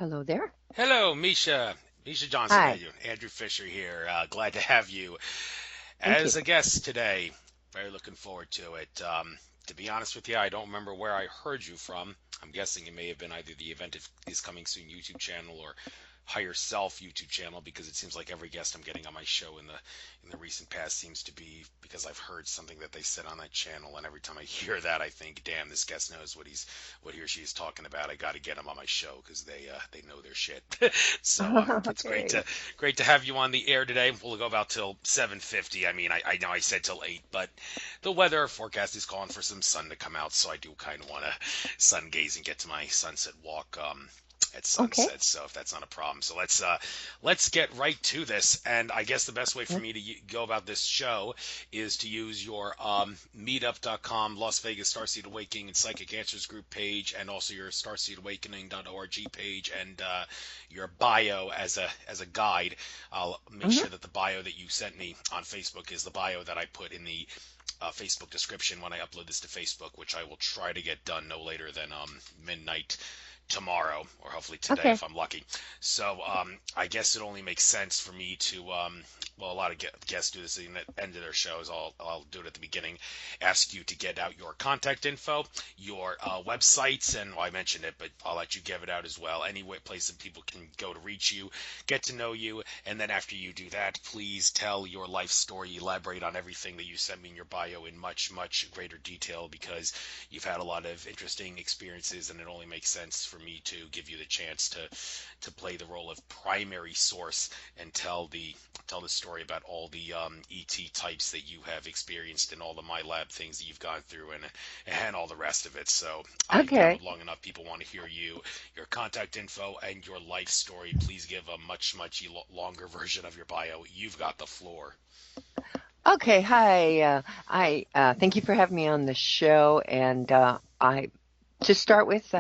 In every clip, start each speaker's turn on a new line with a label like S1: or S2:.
S1: Hello there.
S2: Hello, Miesha. Miesha Johnston. How
S1: Hi.
S2: you doing? Andrew Fisher here. Glad to have you
S1: Thank you.
S2: as a guest today. Very looking forward to it. To be honest with you, I don't remember where I heard you from. I'm guessing it may have been either the Event is Coming Soon YouTube channel or Higher Self YouTube channel, because it seems like every guest I'm getting on my show in the recent past seems to be because I've heard something that they said on that channel, and every time I hear that, I think, damn, this guest knows what he or she is talking about. I got to get him on my show because they know their shit. So it's
S1: Okay.
S2: great to have you on the air today. We'll go about till 7:50. I mean, I know I said till 8, but the weather forecast is calling for some sun to come out, so I do kind of want to sun gaze and get to my sunset walk at
S1: Okay.
S2: sunset. So if that's not a problem, so let's get right to this. And I guess the best way for me to go about this show is to use your meetup.com Las Vegas Starseed Awakening and Psychic Answers group page, and also your starseedawakening.org page, and your bio as a guide. I'll make
S1: Hmm.
S2: sure that the bio that you sent me on Facebook is the bio that I put in the Facebook description when I upload this to Facebook, which I will try to get done no later than midnight tomorrow, or hopefully today
S1: Okay.
S2: if I'm lucky. So I guess it only makes sense for me to, well, a lot of guests do this at the end of their shows. I'll do it at the beginning. Ask you to get out your contact info, your websites, and well, I mentioned it, but I'll let you give it out as well. Any place that people can go to reach you, get to know you, and then after you do that, please tell your life story. Elaborate on everything that you sent me in your bio in much, much greater detail, because you've had a lot of interesting experiences, and it only makes sense for me to give you the chance to play the role of primary source and tell the story about all the ET types that you have experienced and all the MiLAB things that you've gone through, and all the rest of it. So I
S1: Okay.
S2: babbled long enough. People want to hear you, your contact info, and your life story. Please give a much longer version of your bio. You've got the floor.
S1: Okay. Hi. I thank you for having me on the show. And I to start with,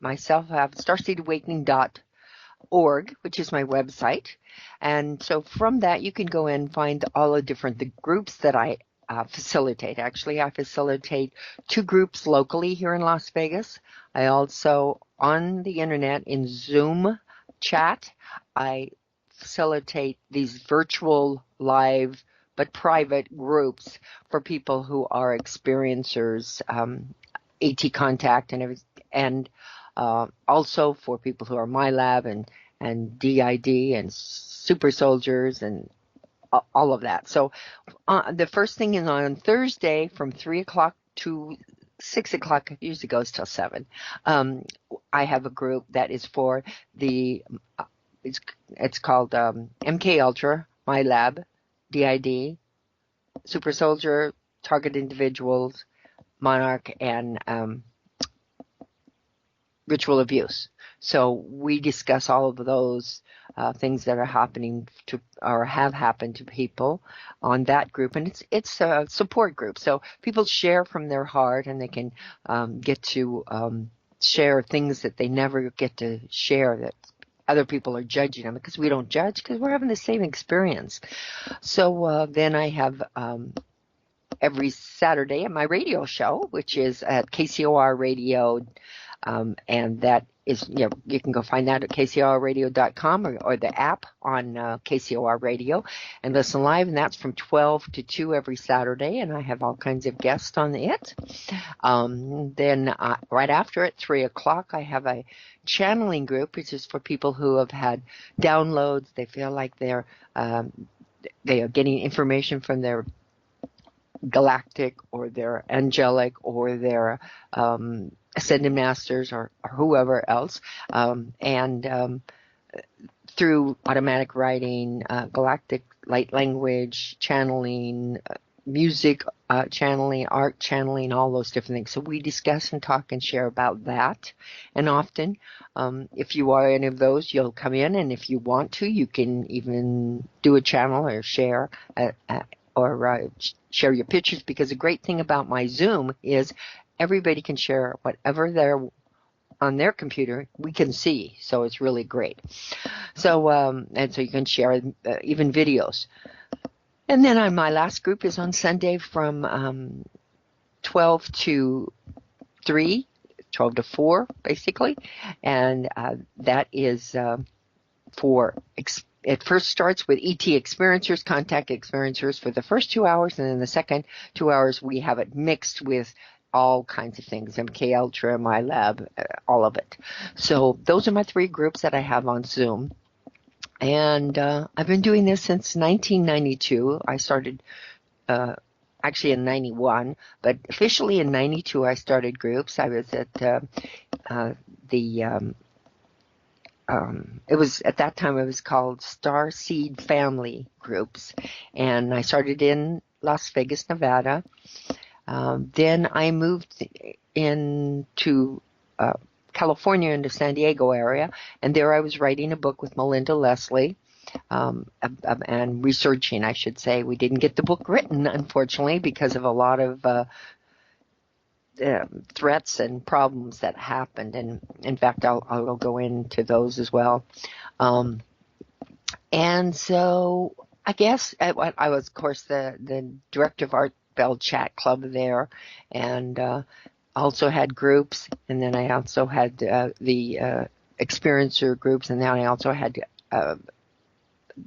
S1: myself have starseedawakening.org, which is my website. And so from that, you can go in and find all the groups that I facilitate. Actually, I facilitate two groups locally here in Las Vegas. I also, on the internet in Zoom chat, I facilitate these virtual live but private groups for people who are experiencers, AT contact and also for people who are MiLAB and DID and super soldiers and all of that. So the first thing is on Thursday from 3 o'clock to 6 o'clock. It usually goes till 7. Um, I have a group that is for the it's it's called MK Ultra, MiLAB, DID, Super Soldier, Target Individuals, Monarch, and ritual abuse. So we discuss all of those things that are happening to or have happened to people on that group, and it's a support group. So people share from their heart, and they can get to share things that they never get to share, that other people are judging them, because we don't judge, because we're having the same experience. So then I have every Saturday at my radio show, which is at KCOR Radio, and that is, you can go find that at kcorradio.com, or the app on KCOR Radio, and listen live. And that's from 12 to 2 every Saturday. And I have all kinds of guests on it. Then right after at 3 o'clock, I have a channeling group, which is for people who have had downloads. They feel like they are getting information from their galactic or their angelic or their ascended masters, or whoever else, and through automatic writing, galactic light language channeling, music channeling, art channeling, all those different things. So we discuss and talk and share about that. And often, if you are any of those, you'll come in, and if you want to, you can even do a channel or share or share your pictures, because the great thing about my Zoom is everybody can share whatever they're on their computer, we can see. So it's really great. So and so you can share even videos. And then my last group is on Sunday from 12 to 3, 12 to 4, basically. And that is it first starts with ET experiencers, contact experiencers for the first 2 hours, and then the second 2 hours we have it mixed with all kinds of things, MK Ultra, MiLAB, all of it. So those are my 3 groups that I have on Zoom. And I've been doing this since 1992. I started actually in 91, but officially in 92 I started groups. I was at it was at that time it was called Star Family Groups, and I started in Las Vegas, Nevada. Then I moved into California, into San Diego area, and there I was writing a book with Melinda Leslie, and researching, I should say. We didn't get the book written, unfortunately, because of a lot of threats and problems that happened, and in fact I'll go into those as well. And so I guess I was, of course, the director of Art Bell Chat Club there, and also had groups, and then I also had the experiencer groups, and then I also had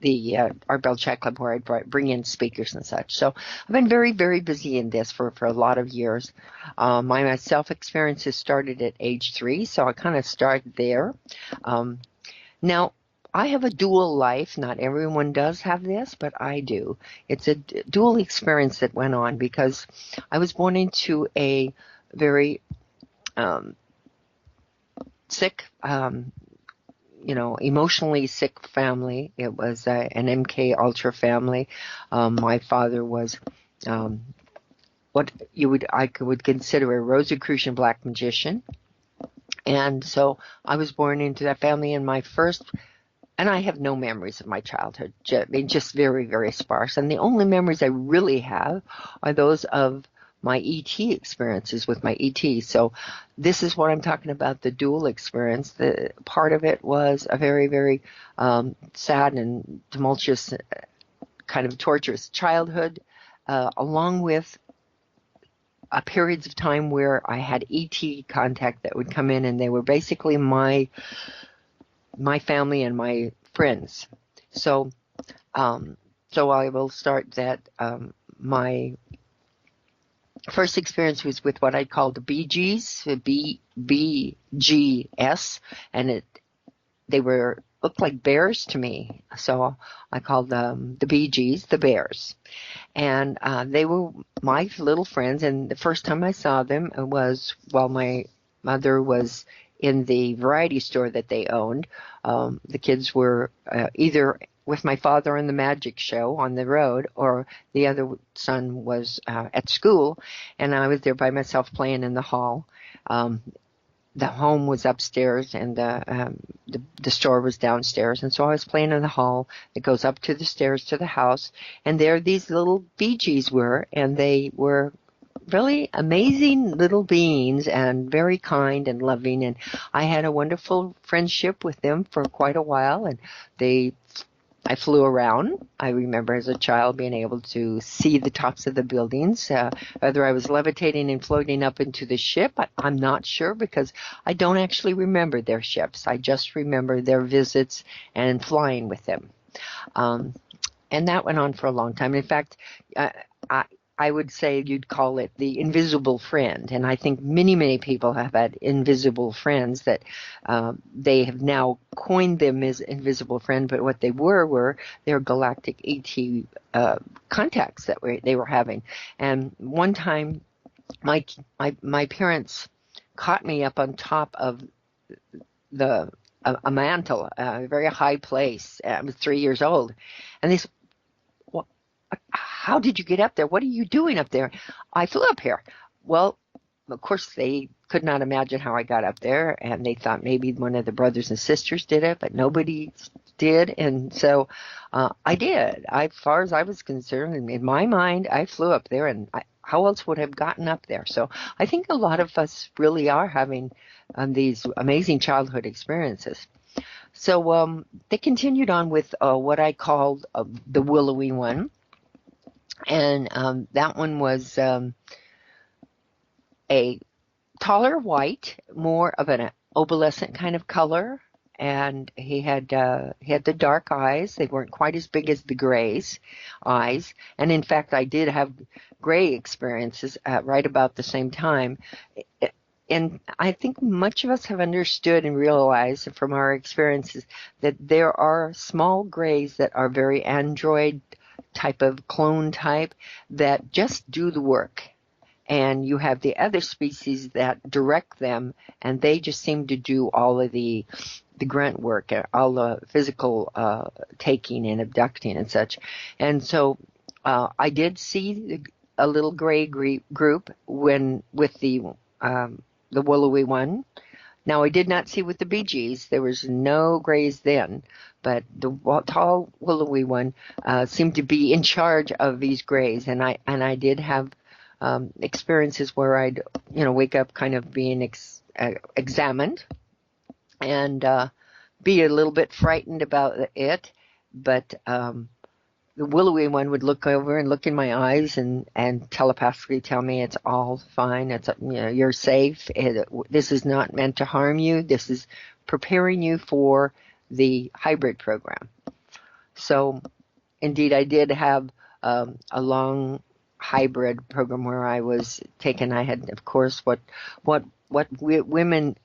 S1: the Art Bell Chat Club, where I'd bring in speakers and such. So I've been very, very busy in this for a lot of years. My self-experiences started at age 3, so I kind of started there. Now, I have a dual life. Not everyone does have this, but I do. It's a dual experience that went on because I was born into a very sick, emotionally sick family. It was an MK Ultra family. My father was what I would consider a Rosicrucian black magician. And so I was born into that family, and and I have no memories of my childhood, just very, very sparse. And the only memories I really have are those of my ET experiences with my ET. So this is what I'm talking about, the dual experience. The part of it was a very, very sad and tumultuous, kind of torturous childhood, along with periods of time where I had ET contact that would come in, and they were basically my family and my friends. So I will start that. My first experience was with what I called the BGs, BGS, and they looked like bears to me. So I called them the BGs, the bears. And they were my little friends, and the first time I saw them was while my mother was in the variety store that they owned. The kids were either with my father on the magic show on the road, or the other son was at school, and I was there by myself playing in the hall. The home was upstairs, and the store was downstairs, and so I was playing in the hall that goes up to the stairs to the house, and there these little Bee Gees were, and they were really amazing little beings and very kind and loving, and I had a wonderful friendship with them for quite a while, and I flew around. I remember as a child being able to see the tops of the buildings. Whether I was levitating and floating up into the ship, I'm not sure, because I don't actually remember their ships. I just remember their visits and flying with them. And that went on for a long time. In fact, I would say you'd call it the invisible friend. And I think many, many people have had invisible friends that they have now coined them as invisible friend, but what they were their galactic ET contacts that they were having. And one time my parents caught me up on top of a mantle, a very high place. I was 3 years old. And they said, "How did you get up there? What are you doing up there?" "I flew up here." Well, of course, they could not imagine how I got up there, and they thought maybe one of the brothers and sisters did it, but nobody did. And so I did. As far as I was concerned, in my mind, I flew up there, and how else would I have gotten up there? So I think a lot of us really are having these amazing childhood experiences. So they continued on with what I called the willowy one. And that one was a taller white, more of an opalescent kind of color, and he had the dark eyes. They weren't quite as big as the Gray's eyes, and in fact, I did have Gray experiences at right about the same time. And I think much of us have understood and realized from our experiences that there are small Grays that are very android type of clone type that just do the work, and you have the other species that direct them, and they just seem to do all of the grunt work, all the physical taking and abducting and such. And so I did see a little gray group when with the willowy one. Now I did not see with the Bee Gees. There was no grays then, but the tall willowy one seemed to be in charge of these grays, and I did have experiences where I'd wake up kind of being examined and be a little bit frightened about it, but the willowy one would look over and look in my eyes and telepathically tell me it's all fine. It's you're safe. This is not meant to harm you. This is preparing you for the hybrid program. So, indeed, I did have a long hybrid program where I was taken. I had, of course, what women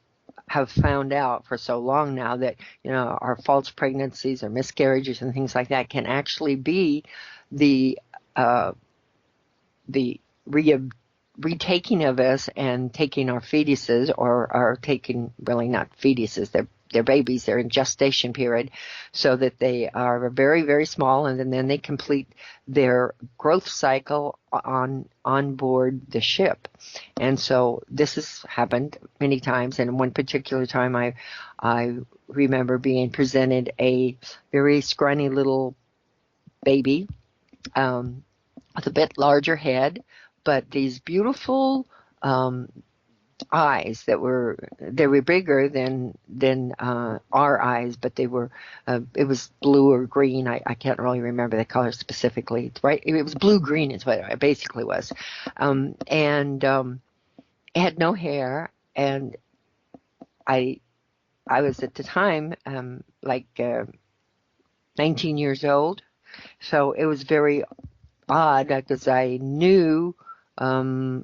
S1: have found out for so long now, that our false pregnancies or miscarriages and things like that can actually be the retaking of us and taking our fetuses, or taking, really not fetuses, they're babies, they're in gestation period, so that they are very, very small, and then they complete their growth cycle on board the ship. And so this has happened many times, and one particular time I remember being presented a very scrawny little baby with a bit larger head, but these beautiful eyes they were bigger than our eyes, but they were it was blue or green. I can't really remember the color specifically. Right, it was blue green is what it basically was, and it had no hair, and I was at the time like 19 years old, so it was very odd because I knew I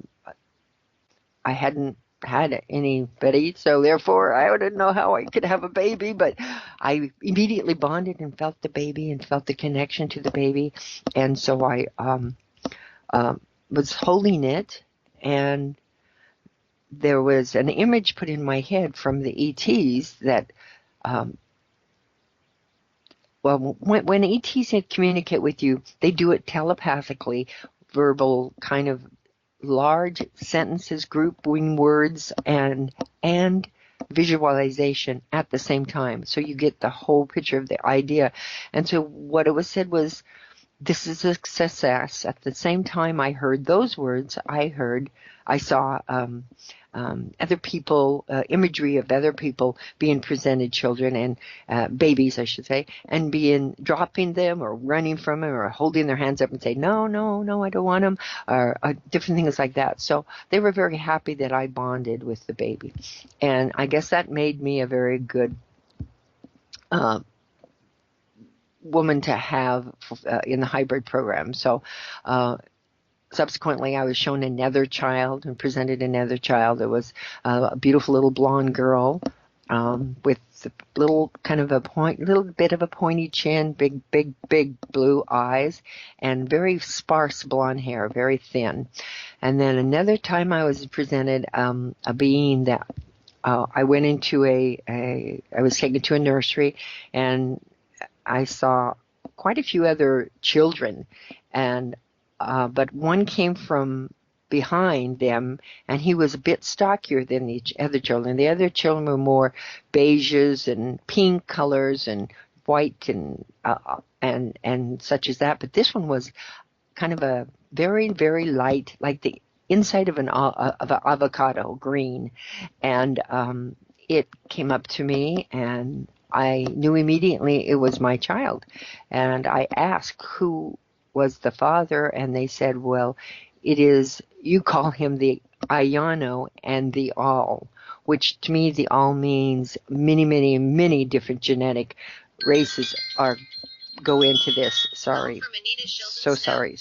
S1: hadn't had anybody, so therefore I didn't know how I could have a baby, but I immediately bonded and felt the baby and felt the connection to the baby, and so I was holding it, and there was an image put in my head from the ETs that when ETs communicate with you, they do it telepathically, verbal kind of large sentences, grouping words, and visualization at the same time. So you get the whole picture of the idea. And so what it was said was, this is a success. At the same time I heard those words, I saw other people, imagery of other people being presented, children and babies, I should say, and dropping them or running from them or holding their hands up and say, no, I don't want them, or different things like that. So they were very happy that I bonded with the baby. And I guess that made me a very good woman to have in the hybrid program. So subsequently, I was shown another child and presented another child. It was a beautiful little blonde girl with a little bit of a pointy chin, big blue eyes, and very sparse blonde hair, very thin. And then another time I was presented a being that I went into I was taken to a nursery, and I saw quite a few other children, and but one came from behind them, and he was a bit stockier than the other children. The other children were more beiges and pink colors and white and such as that. But this one was kind of a very, very light, like the inside of an avocado, green. And it came up to me, and I knew immediately it was my child. And I asked who was the father, and they said, well, it is, you call him the Ayano and the All, which to me the All means many, many, many different genetic races go into this. Sorry. So sorry.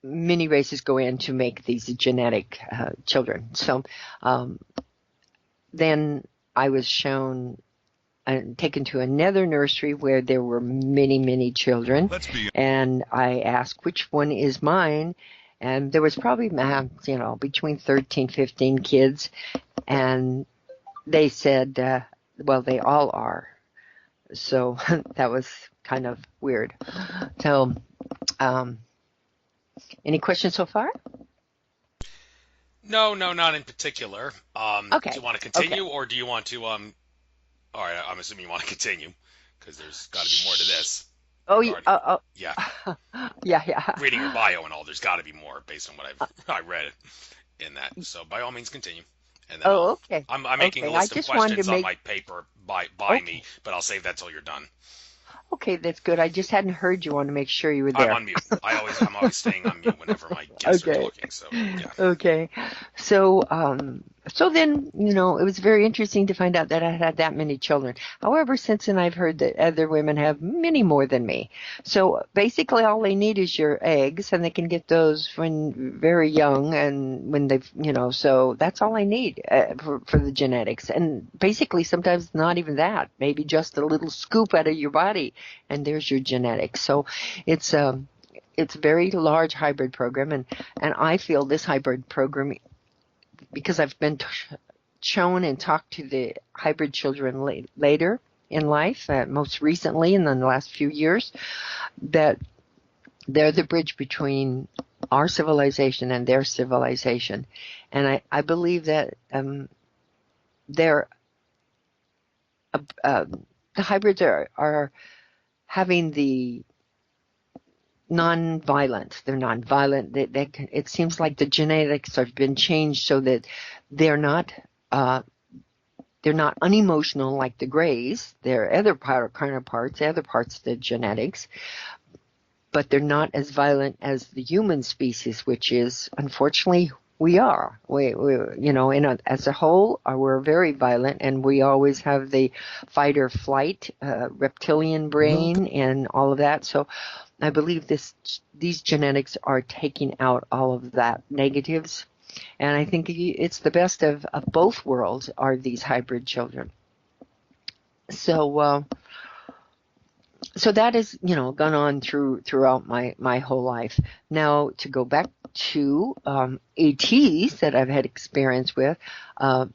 S1: Many races go in to make these genetic children. So then I was shown and taken to another nursery where there were many, many children. And I asked which one is mine. And there was probably, between 13, 15 kids. And they said, well, they all are. So that was kind of weird. So, any questions so far?
S2: No, not in particular.
S1: Okay.
S2: Do you want to continue, or do you want to? All right, I'm assuming you want to continue because there's got to be more to this.
S1: Oh,
S2: yeah.
S1: Yeah.
S2: Reading your bio and all, there's got to be more based on what I read in that. So by all means, continue. And then
S1: okay.
S2: I'm making a list of questions on my paper by me, but I'll save that till you're done.
S1: Okay, that's good. I just hadn't heard you. Want to make sure you were there.
S2: I'm on mute. I'm always staying on mute whenever my guests are talking. So yeah.
S1: Okay. So then, it was very interesting to find out that I had that many children. However, since then I've heard that other women have many more than me. So basically all they need is your eggs, and they can get those when very young, and when they've, so that's all I need for the genetics. And basically sometimes not even that, maybe just a little scoop out of your body, and there's your genetics. So it's a very large hybrid program, and I feel this hybrid program, because I've been shown and talked to the hybrid children later in life, most recently in the last few years, that they're the bridge between our civilization and their civilization. And I believe that the hybrids are having the non-violent. They're non-violent. It seems like the genetics have been changed so that they're not unemotional like the Greys. They're other counterparts, other parts of the genetics, but they're not as violent as the human species, which is, unfortunately, we are. As a whole, we're very violent, and we always have the fight or flight, reptilian brain, and all of that. So I believe these genetics are taking out all of that negatives, and I think it's the best of both worlds are these hybrid children. So that has gone on throughout my whole life. Now to go back to ATs that I've had experience with,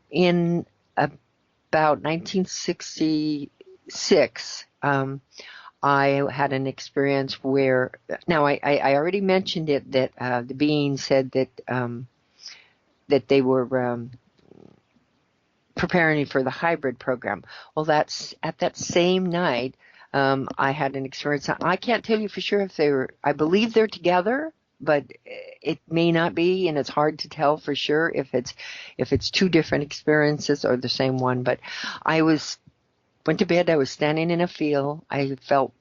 S1: in about 1966. I had an experience where, now I already mentioned it, that the being said that they were preparing for the hybrid program. Well, that's at that same night, I had an experience. I can't tell you for sure if I believe they're together, but it may not be, and it's hard to tell for sure if it's two different experiences or the same one. But went to bed. I was standing in a field. I felt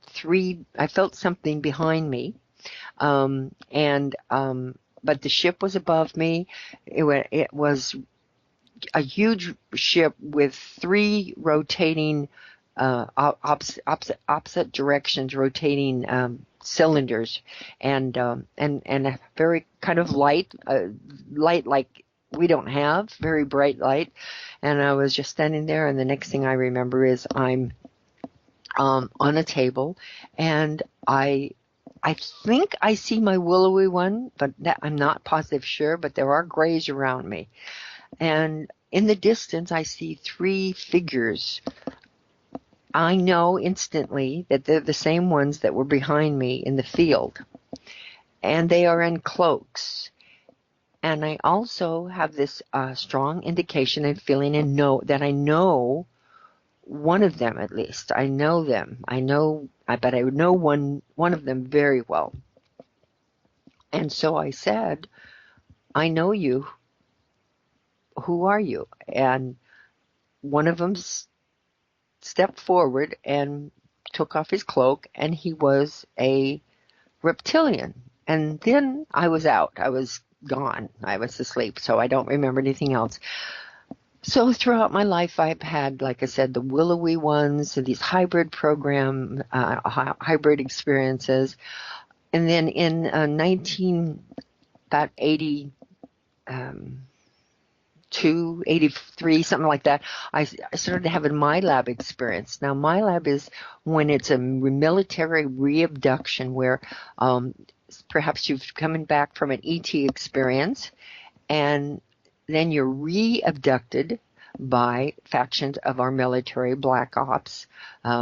S1: something behind me, but the ship was above me. It was a huge ship with three rotating, opposite directions, rotating cylinders, and a very kind of light like we don't have, very bright light. And I was just standing there, and the next thing I remember is I'm on a table, and I think I see my willowy one, but I'm not positive sure, but there are grays around me. And in the distance, I see three figures. I know instantly that they're the same ones that were behind me in the field, and they are in cloaks. And I also have this strong indication and feeling and know that I know one of them at least. I know them. But I would know one of them very well. And so I said, I know you. Who are you? And one of them stepped forward and took off his cloak, and he was a reptilian. And then I was out. I was gone. I was asleep, so I don't remember anything else. So throughout my life, I've had, like I said, the willowy ones, these hybrid hybrid experiences. And then in about 82, 83, something like that, I started having MiLAB experience. Now, MiLAB is when it's a military re-abduction where perhaps you've coming back from an ET experience, and then you're re-abducted by factions of our military black ops.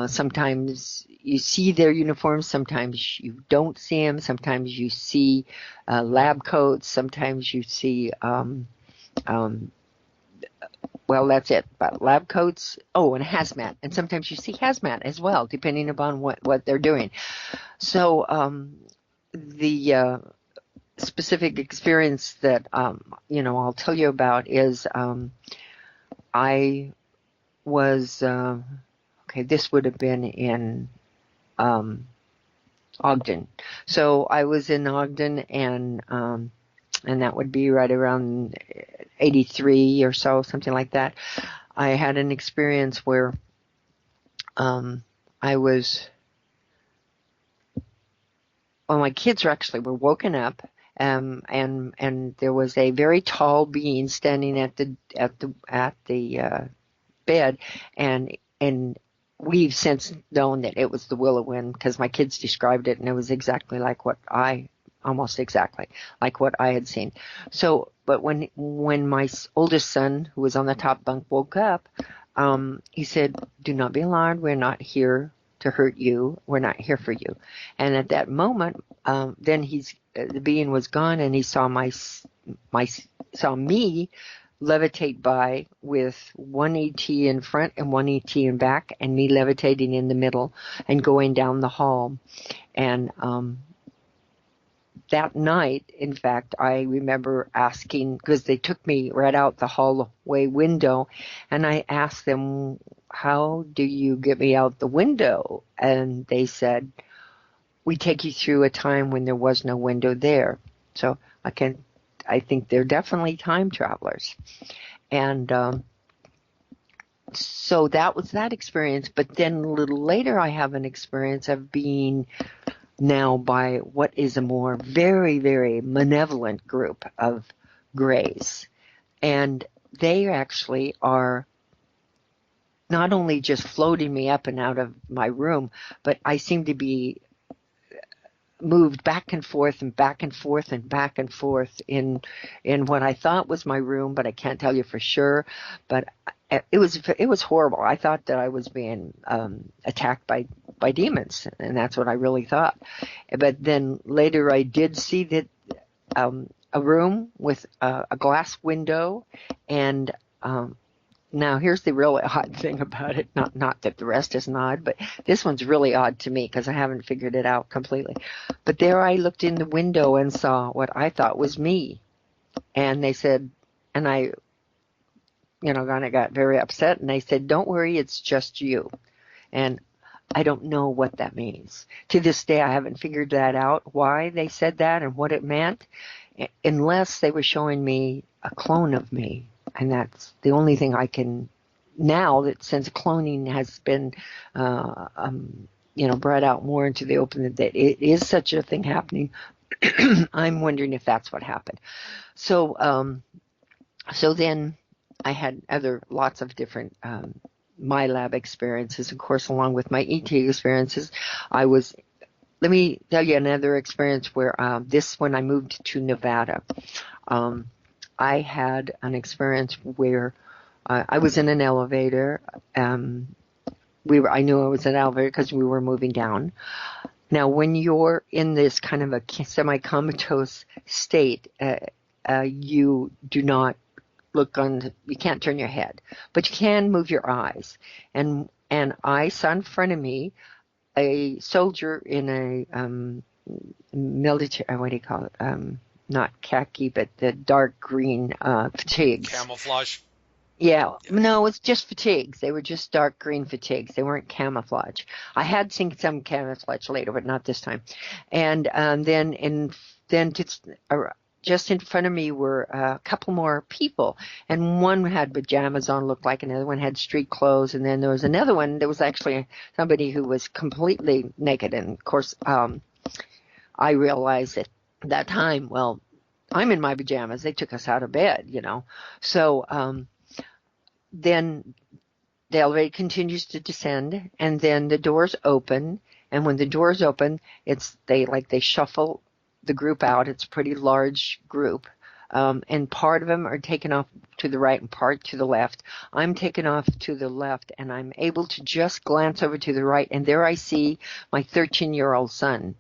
S1: Sometimes you see their uniforms, sometimes you don't see them, sometimes you see lab coats, sometimes you see, well, that's it, but lab coats, and hazmat, and sometimes you see hazmat as well, depending upon what they're doing. So the specific experience that I'll tell you about is I was this would have been in Ogden. So I was in Ogden, and that would be right around 83 or so, something like that. I had an experience where my kids were woken up, and there was a very tall being standing at the bed, and we've since known that it was the willow wind because my kids described it, and it was almost exactly like what I had seen. So, but when my oldest son, who was on the top bunk, woke up, he said, "Do not be alarmed. We're not here to hurt you. We're not here for you." And at that moment, then the being was gone, and he saw saw me levitate by with one ET in front and one ET in back, and me levitating in the middle and going down the hall. And that night, in fact, I remember asking, because they took me right out the hallway window, and I asked them, "How do you get me out the window?" And they said, "We take you through a time when there was no window there." So I think they're definitely time travelers. And so that was that experience. But then a little later, I have an experience of being now by what is a more very, very malevolent group of Greys. And they actually are not only just floating me up and out of my room, but I seem to be moved back and forth and back and forth and back and forth in what I thought was my room, but I can't tell you for sure. But it was horrible. I thought that I was being attacked by demons, and that's what I really thought. But then later I did see that a room with a glass window, and now here's the really odd thing about it. Not that the rest isn't odd, but this one's really odd to me because I haven't figured it out completely. But there I looked in the window and saw what I thought was me. And they said, and I, kind of got very upset, and they said, "Don't worry, it's just you." And I don't know what that means. To this day, I haven't figured that out, why they said that and what it meant, unless they were showing me a clone of me. And that's the only thing I can now, that since cloning has been, brought out more into the open, that it is such a thing happening. I'm wondering if that's what happened. So then I had lots of different MiLAB experiences, of course, along with my ET experiences. Let me tell you another experience where when I moved to Nevada. I had an experience where I was in an elevator. I knew I was in an elevator because we were moving down. Now, when you're in this kind of a semi-comatose state, you do not you can't turn your head, but you can move your eyes. And I saw in front of me a soldier in a military, what do you call it? Not khaki, but the dark green fatigue.
S2: Camouflage?
S1: Yeah,
S2: Yeah.
S1: no, it's just fatigues. They were just dark green fatigues. They weren't camouflage. I had seen some camouflage later, but not this time. And then just in front of me were a couple more people, and one had pajamas on, looked like another one had street clothes, and then there was another one. There was actually somebody who was completely naked, and of course, I realized at that time, well, I'm in my pajamas. They took us out of bed, you know. So then the elevator continues to descend, and then the doors open. And when the doors open, they shuffle the group out. It's a pretty large group, and part of them are taken off to the right and part to the left. I'm taken off to the left, and I'm able to just glance over to the right, and there I see my 13-year-old son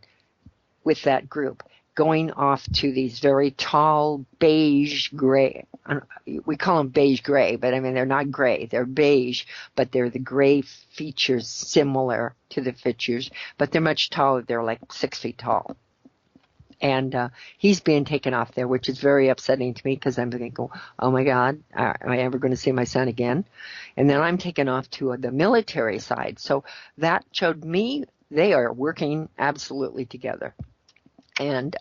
S1: with that group going off to these very tall beige gray. We call them beige gray, but I mean, they're not gray. They're beige, but they're the gray features similar to the features, but they're much taller. They're like 6 feet tall. And he's being taken off there, which is very upsetting to me because I'm thinking, oh my God, am I ever going to see my son again? And then I'm taken off to the military side. So that showed me they are working absolutely together and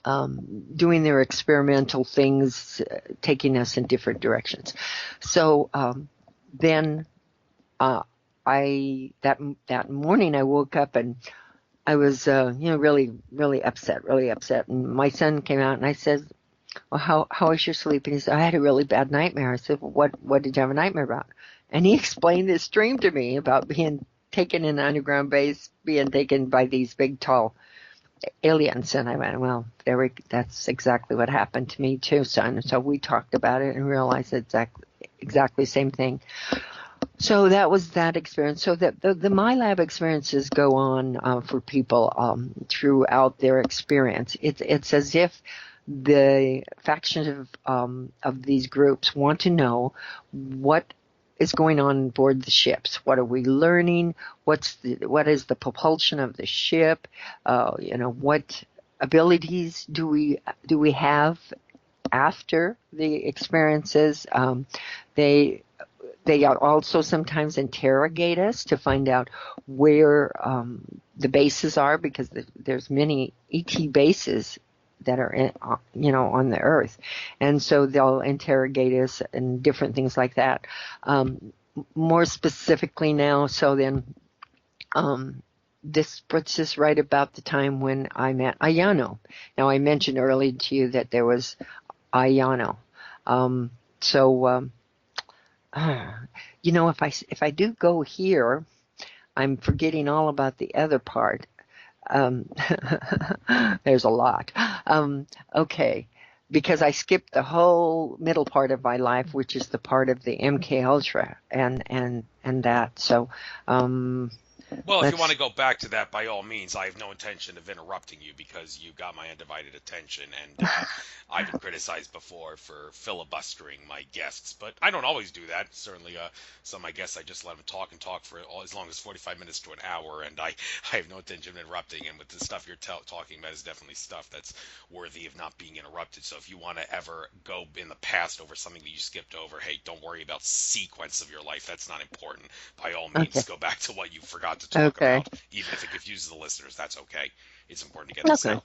S1: doing their experimental things, taking us in different directions. So then that morning I woke up and I was really upset. And my son came out and I said, "Well, how was your sleep?" And he said, "I had a really bad nightmare." I said, "Well, what did you have a nightmare about?" And he explained this dream to me about being taken in an underground base, being taken by these big tall aliens. And I went, well, that's exactly what happened to me too, son. So we talked about it and realized exactly the same thing. So that was that experience. So that the MiLAB experiences go on for people throughout their experience. It's as if the factions of these groups want to know what is going on board the ships. What are we learning? What is the propulsion of the ship? What abilities do we have after the experiences? They also sometimes interrogate us to find out where the bases are, because there's many ET bases that are on the earth, and so they'll interrogate us and different things like that. More specifically now, so then this puts us right about the time when I met Ayano. Now I mentioned earlier to you that there was Ayano. If I do go here, I'm forgetting all about the other part. There's a lot. Okay, because I skipped the whole middle part of my life, which is the part of the MK Ultra and that. So,
S2: Well, if you want to go back to that, by all means, I have no intention of interrupting you because you got my undivided attention, and I've been criticized before for filibustering my guests, but I don't always do that. Certainly, some of my guests, I just let them talk and talk for as long as 45 minutes to an hour, and I have no intention of interrupting, and with the stuff you're talking about is definitely stuff that's worthy of not being interrupted. So if you want to ever go in the past over something that you skipped over, hey, don't worry about sequence of your life. That's not important. By all means,
S1: okay,
S2: go back to what you forgot to talk
S1: okay,
S2: about, even if it confuses the listeners. That's okay. It's important to get this
S1: okay,
S2: out.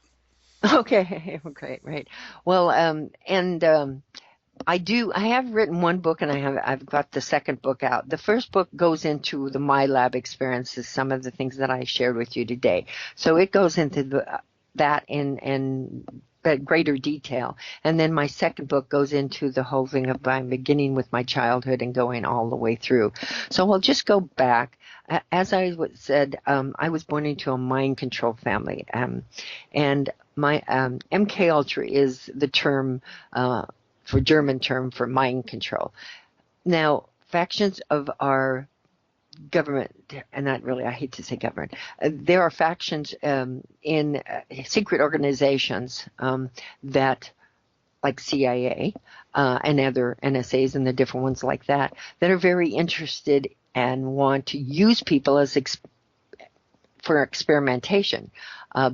S1: okay, great, right. Well, I have written one book, and I've got the second book out. The first book goes into the MiLAB experiences, some of the things that I shared with you today. So it goes into that in greater detail. And then my second book goes into the whole thing of I'm beginning with my childhood and going all the way through. So I'll just go back. As I said, I was born into a mind control family, and my MK Ultra is the term. For German term for mind control. Now, factions of our government, and not really, I hate to say government, there are factions in secret organizations that, like CIA and other NSAs and the different ones like that are very interested and want to use people as for experimentation,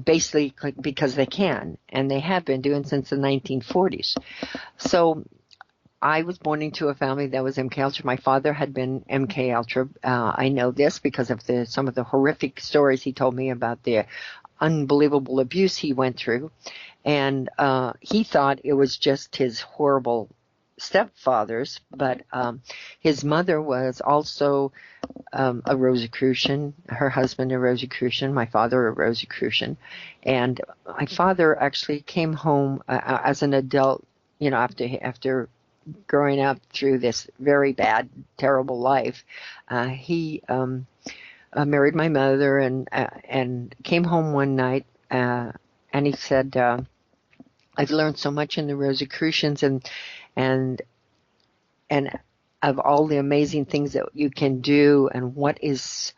S1: basically because they can, and they have been doing since the 1940s. So I was born into a family that was MK Ultra. My father had been MK Ultra. I know this because of some of the horrific stories he told me about the unbelievable abuse he went through. And he thought it was just his horrible stepfathers, but his mother was also a Rosicrucian, her husband a Rosicrucian, my father a Rosicrucian. And my father actually came home as an adult, after growing up through this very bad, terrible life. He married my mother and came home one night, and he said, I've learned so much in the Rosicrucians and of all the amazing things that you can do, and what is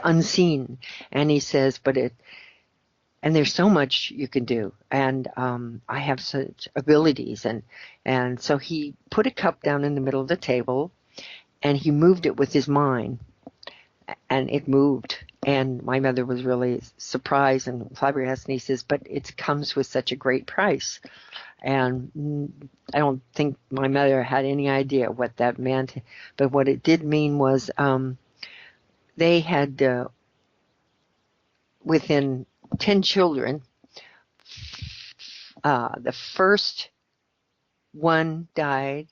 S1: unseen. And he says, and there's so much you can do, and I have such abilities, and so he put a cup down in the middle of the table, and he moved it with his mind, and it moved. And my mother was really surprised and flabbergasted. And he says, but it comes with such a great price. And I don't think my mother had any idea what that meant. But what it did mean was they had, within 10 children, the first one died,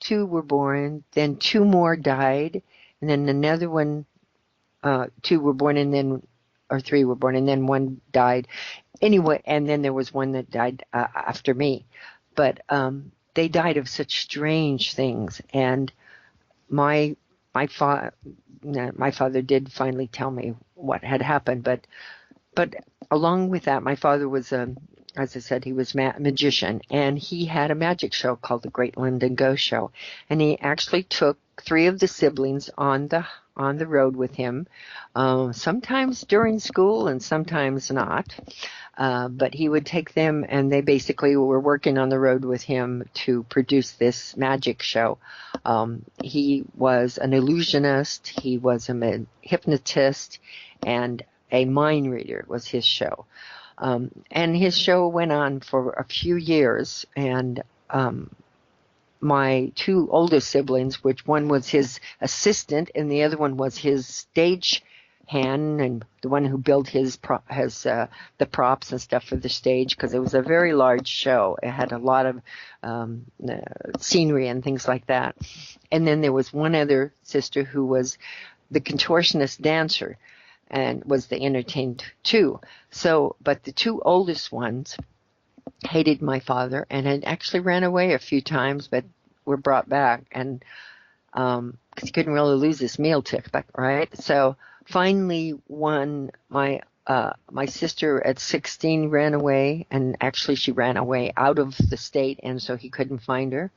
S1: 2 were born, then 2 more died, and then another one, 2 were born, and then, or 3 were born, and then 1 died. Anyway, and then there was 1 that died after me. But they died of such strange things. And my father did finally tell me what had happened. But along with that, my father was as I said, he was a magician, and he had a magic show called the Great London Ghost Show. And he actually took 3 of the siblings on the road with him, sometimes during school and sometimes not. But he would take them, and they basically were working on the road with him to produce this magic show. He was an illusionist, he was a hypnotist, and a mind reader was his show. And his show went on for a few years, and my 2 oldest siblings, which one was his assistant and the other one was his stage hand, and the one who built the props and stuff for the stage, because it was a very large show. It had a lot of scenery and things like that. And then there was one other sister who was the contortionist dancer and was the entertained too. So, but the 2 oldest ones hated my father and had actually ran away a few times, but were brought back, and because he couldn't really lose his meal ticket, right? So finally, my sister at 16 ran away, and actually she ran away out of the state, and so he couldn't find her.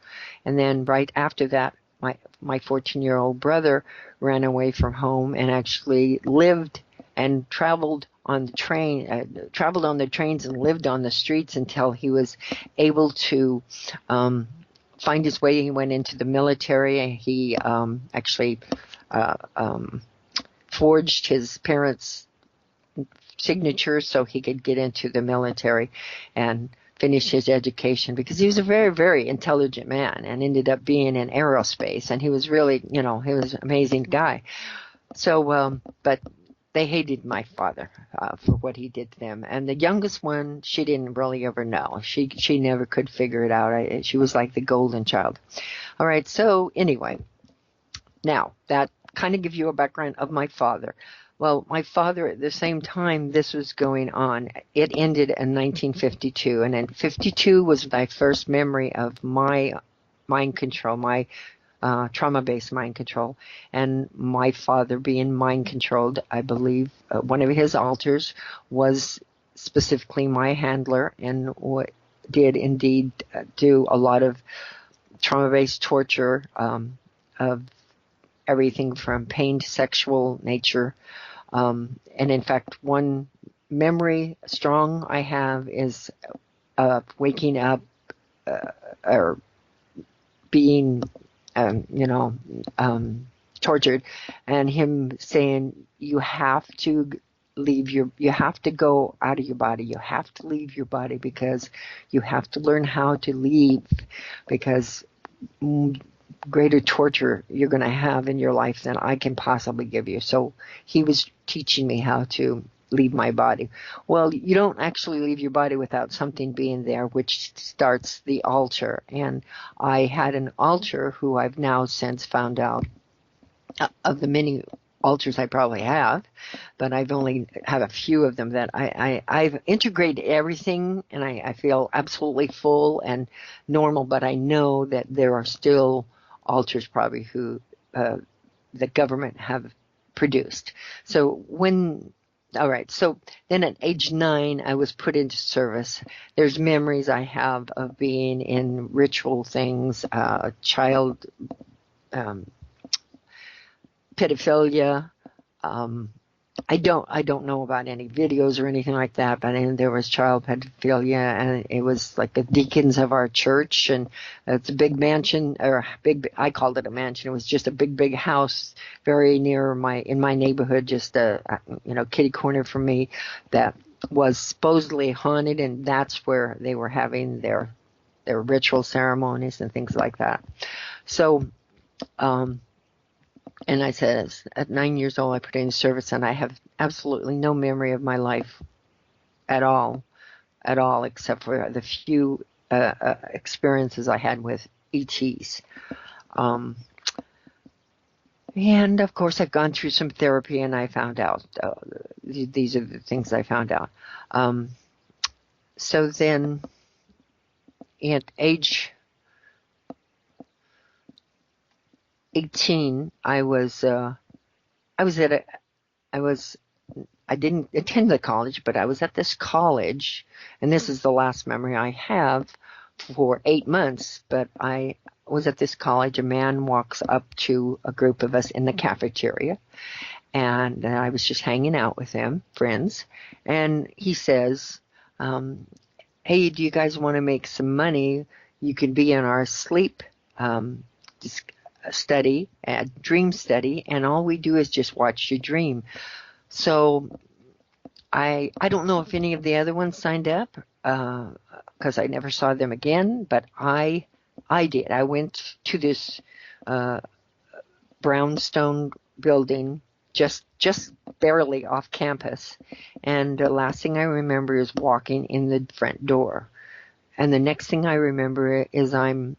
S1: And then right after that, my 14-year-old brother ran away from home and actually lived and traveled on the trains and lived on the streets until he was able to find his way. He went into the military, and he actually forged his parents' signature so he could get into the military and finish his education, because he was a very, very intelligent man and ended up being in aerospace, and he was really, he was an amazing guy. So, but they hated my father for what he did to them. And the youngest one, she didn't really ever know. She never could figure it out. She was like the golden child. All right, so anyway, now that kind of gives you a background of my father. Well, my father, at the same time this was going on, it ended in 1952. And in 52 was my first memory of my mind control, my trauma-based mind control, and my father being mind controlled. I believe one of his alters was specifically my handler, and what did indeed do a lot of trauma-based torture of everything from pain to sexual nature. And in fact, one memory strong I have is waking up or being tortured, and him saying, you have to you have to go out of your body. You have to leave your body because you have to learn how to leave, because greater torture you're going to have in your life than I can possibly give you. So he was teaching me how to leave my body. Well, you don't actually leave your body without something being there, which starts the altar. And I had an altar who I've now since found out, of the many altars I probably have, but I've only have a few of them that I've integrated everything, and I feel absolutely full and normal, but I know that there are still altars probably who the government have produced. So all right, so then at age 9, I was put into service. There's memories I have of being in ritual things, child pedophilia. I don't know about any videos or anything like that, but there was child pedophilia, and it was like the deacons of our church, and it's a big mansion, or I called it a mansion. It was just a big house very near in my neighborhood, just a kitty corner from me, that was supposedly haunted, and that's where they were having their ritual ceremonies and things like that. So, and I said, at 9 years old, I put in service, and I have absolutely no memory of my life at all, except for the few experiences I had with ETs. And of course, I've gone through some therapy, and I found out these are the things I found out. So then, at age 18, I didn't attend the college, but I was at this college, and this is the last memory I have, for 8 months, but I was at this college. A man walks up to a group of us in the cafeteria, and I was just hanging out with them, friends, and he says, hey, do you guys want to make some money? You can be in our sleep study, a dream study, and all we do is just watch you dream. So I don't know if any of the other ones signed up, because I never saw them again, but I did. I went to this brownstone building just barely off campus, and the last thing I remember is walking in the front door, and the next thing I remember is I'm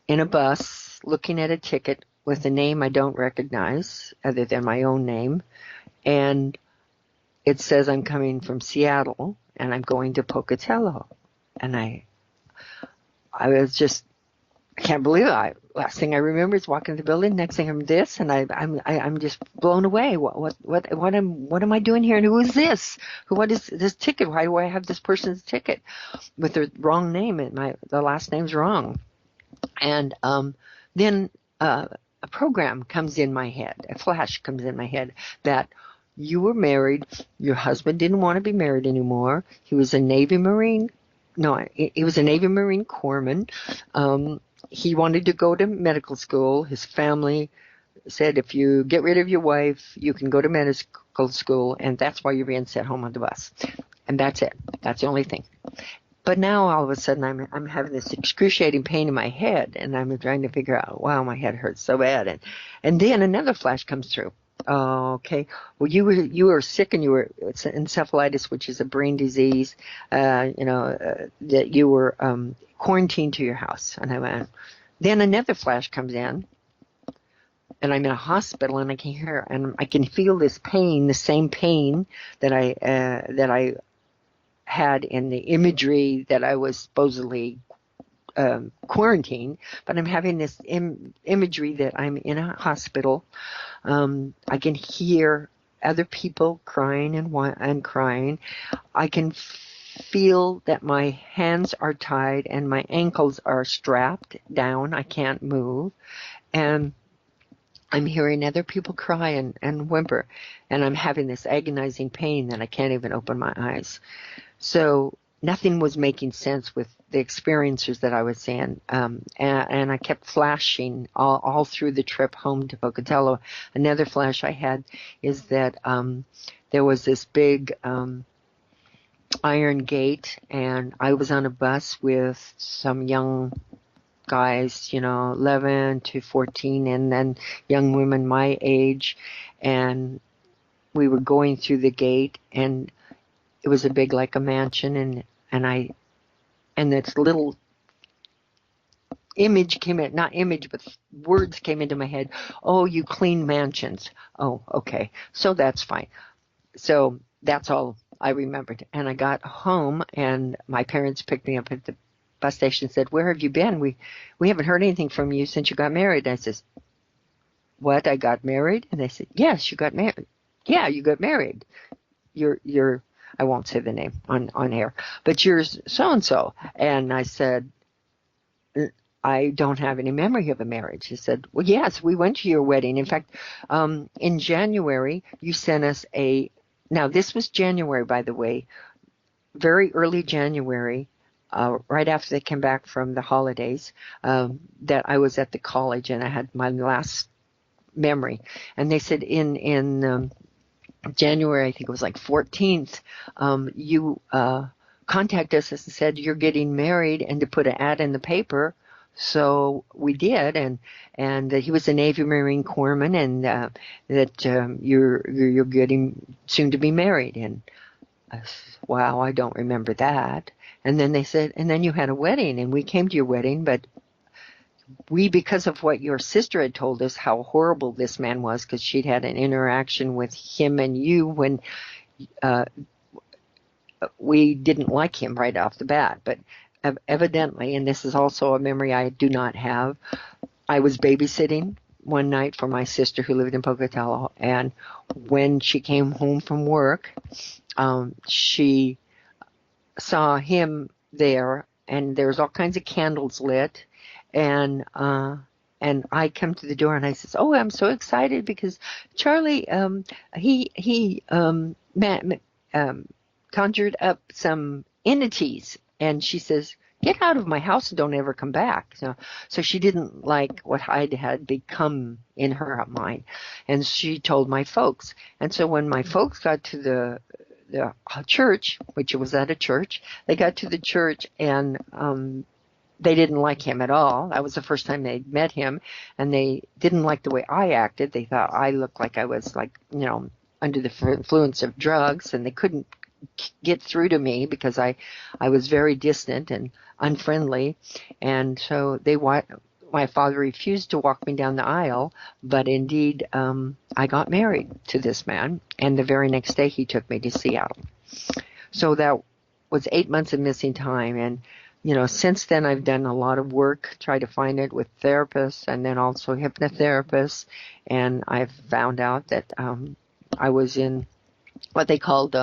S1: in a bus looking at a ticket with a name I don't recognize other than my own name, and it says I'm coming from Seattle and I'm going to Pocatello, and I was just, I can't believe it. Last thing I remember is walking to the building. Next thing I'm this, and I'm just blown away. What am I doing here? And who is this? What is this ticket? Why do I have this person's ticket with the wrong name? And the last name's wrong. And then a program comes in my head, a flash comes in my head, that you were married, your husband didn't want to be married anymore. He was a Navy Marine. No, he was a Navy Marine corpsman. He wanted to go to medical school. His family said, if you get rid of your wife, you can go to medical school, and that's why you're being sent home on the bus. And that's it. That's the only thing. But now all of a sudden I'm having this excruciating pain in my head, and I'm trying to figure out, wow, my head hurts so bad. And then another flash comes through. Oh, okay. Well, you were sick, and it's encephalitis, which is a brain disease. That you were quarantined to your house. And I went. Then another flash comes in, and I'm in a hospital, and I can hear and I can feel this pain, the same pain that I had in the imagery that I was supposedly quarantined, but I'm having this imagery that I'm in a hospital. I can hear other people crying and crying. I can feel that my hands are tied and my ankles are strapped down. I can't move. And I'm hearing other people cry and whimper, and I'm having this agonizing pain that I can't even open my eyes. So nothing was making sense with the experiencers that I was seeing, and I kept flashing all through the trip home to Pocatello. Another flash I had is that there was this big iron gate, and I was on a bus with some young guys, 11 to 14, and then young women my age, and we were going through the gate, and it was a big, like a mansion, and this little image came in, not image, but words came into my head. Oh, you clean mansions. Oh, okay. So that's fine. So that's all I remembered. And I got home, and my parents picked me up at the bus station and said, "Where have you been? We haven't heard anything from you since you got married." And I says, "What? I got married?" And they said, "Yes, you got married." "Yeah, you got married. You're I won't say the name on air, but you're so and so." And I said, "I don't have any memory of a marriage." He said, "Well, yes, we went to your wedding. In fact, in January, you sent us now this was January, by the way, very early January, right after they came back from the holidays, that I was at the college and I had my last memory. And they said in January, I think it was like 14th, you contacted us and said you're getting married and to put an ad in the paper. So we did, and he was a Navy Marine corpsman, and that you're getting soon to be married. And I said, wow, I don't remember that. And then they said, and then you had a wedding, and we came to your wedding, but because of what your sister had told us, how horrible this man was, because she'd had an interaction with him and you when we didn't like him right off the bat. But evidently, and this is also a memory I do not have, I was babysitting one night for my sister who lived in Pocatello, and when she came home from work, she saw him there, and there was all kinds of candles lit, and I come to the door and I says, "Oh, I'm so excited because Charlie, he conjured up some entities." And she says, "Get out of my house and don't ever come back." So she didn't like what I had become in her mind, and she told my folks. And so when my folks got to the church, which was at a church, they got to the church, and they didn't like him at all. That was the first time they'd met him, and they didn't like the way I acted. They thought I looked like I was under the influence of drugs, and they couldn't get through to me because I was very distant and unfriendly. And so my father refused to walk me down the aisle, but indeed I got married to this man, and the very next day he took me to Seattle. So that was 8 months of missing time, and since then I've done a lot of work, try to find it with therapists and then also hypnotherapists, and I've found out that I was in what they called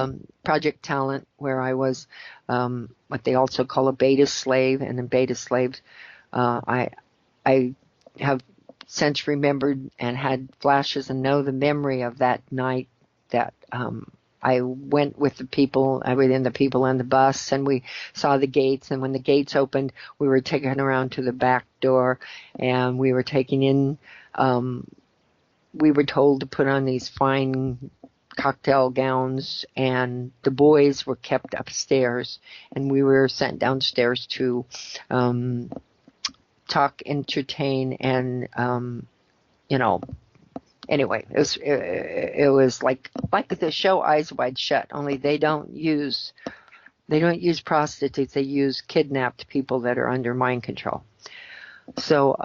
S1: Project Talent, where I was what they also call a beta slave, and in beta slaves I have since remembered and had flashes and know the memory of that night that I went with the people, I was in the people on the bus, and we saw the gates, and when the gates opened, we were taken around to the back door, and we were taken in, we were told to put on these fine cocktail gowns, and the boys were kept upstairs, and we were sent downstairs to talk, entertain, and anyway, it was like the show Eyes Wide Shut, only they don't use prostitutes, they use kidnapped people that are under mind control. So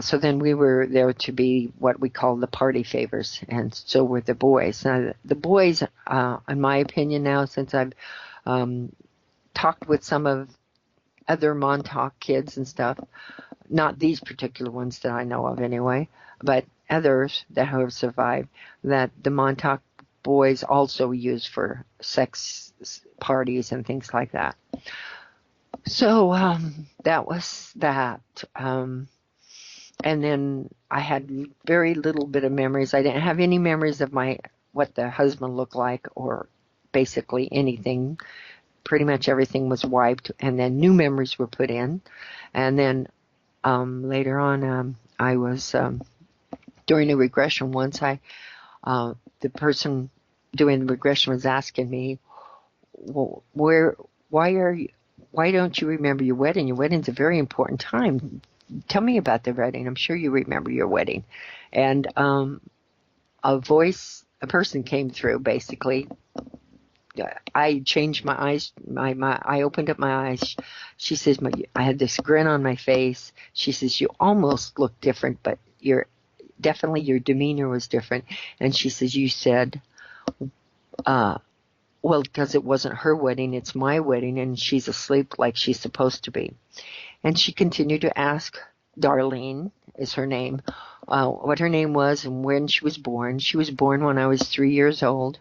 S1: so then we were there to be what we call the party favors, and so were the boys. Now, the boys, in my opinion now, since I've talked with some of other Montauk kids and stuff, not these particular ones that I know of anyway, but others that have survived, that the Montauk boys also use for sex parties and things like that. So that was that. And then I had very little bit of memories. I didn't have any memories of what the husband looked like, or basically anything. pretty much everything was wiped, and then new memories were put in. And then later on, I was during a regression once. The person doing the regression was asking me, well, why don't you remember your wedding? Your wedding's a very important time. Tell me about the wedding. I'm sure you remember your wedding. And a person came through, basically. I changed my eyes. I opened up my eyes. She says, I had this grin on my face. She says, you almost look different, but your demeanor was different. And she says, you said, well, because it wasn't her wedding, it's my wedding, and she's asleep like she's supposed to be. And she continued to ask, Darlene is her name, what her name was and when she was born. She was born when I was 3 years old.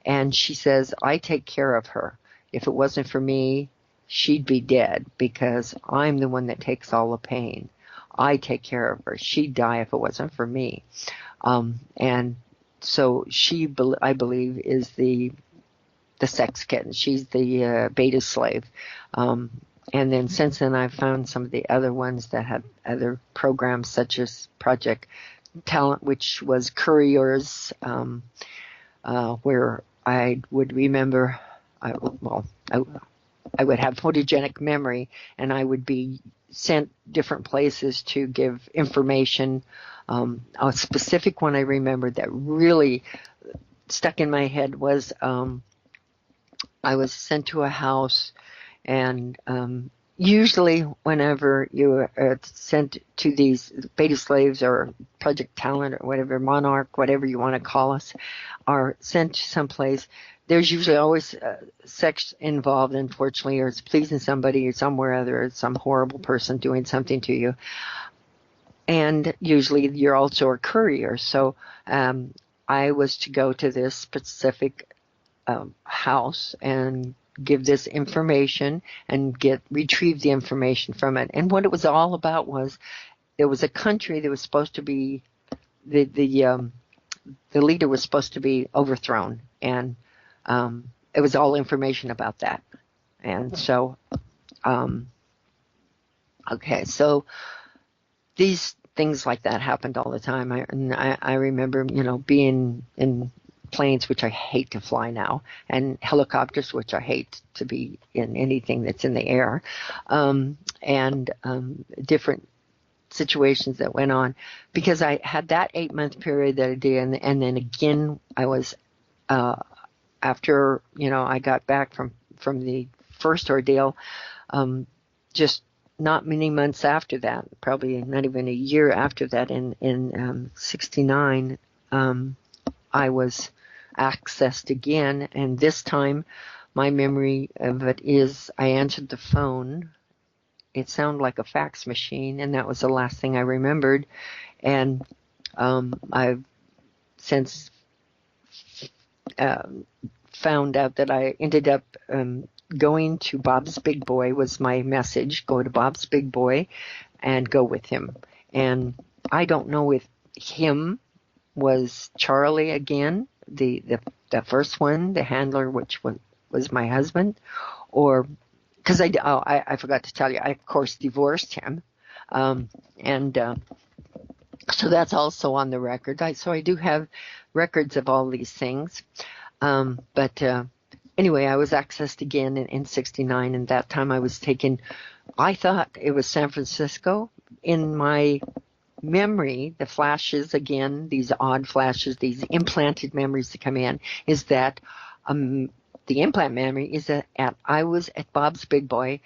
S1: And she says, I take care of her. If it wasn't for me, she'd be dead because I'm the one that takes all the pain. I take care of her. She'd die if it wasn't for me. And so she, I believe, is the sex kitten. She's the beta slave. And then since then, I've found some of the other ones that had other programs, such as Project Talent, which was couriers, where I would remember, I would have photogenic memory, and I would be sent different places to give information. A specific one I remembered that really stuck in my head was I was sent to a house, and usually whenever you are sent to these beta slaves or Project Talent or whatever, Monarch, whatever you want to call us, are sent to someplace, there's usually always sex involved, unfortunately, or it's pleasing somebody or somewhere other, it's some horrible person doing something to you. And usually you're also a courier. So I was to go to this specific house and give this information and retrieve the information from it. And what it was all about was there was a country that was supposed to be the leader was supposed to be overthrown, and it was all information about that. And so okay, so these things like that happened all the time. I remember, being in planes, which I hate to fly now, and helicopters, which I hate to be in anything that's in the air, and different situations that went on, because I had that 8-month period that I did, and then again I was after I got back from the first ordeal, just not many months after that, probably not even a year after that, in 69, I was accessed again, and this time my memory of it is I answered the phone. It sounded like a fax machine, and that was the last thing I remembered. And I've since found out that I ended up going to Bob's Big Boy was my message. Go to Bob's Big Boy and go with him. And I don't know if him was Charlie again, the first one, the handler, which was my husband, or because I forgot to tell you, I of course divorced him, and so that's also on the record. So I do have records of all these things, but anyway, I was accessed again in 69, and that time I was taken. I thought it was San Francisco. In my memory, the flashes again, these odd flashes, these implanted memories that come in, is that the implant memory is that I was at Bob's Big Boy.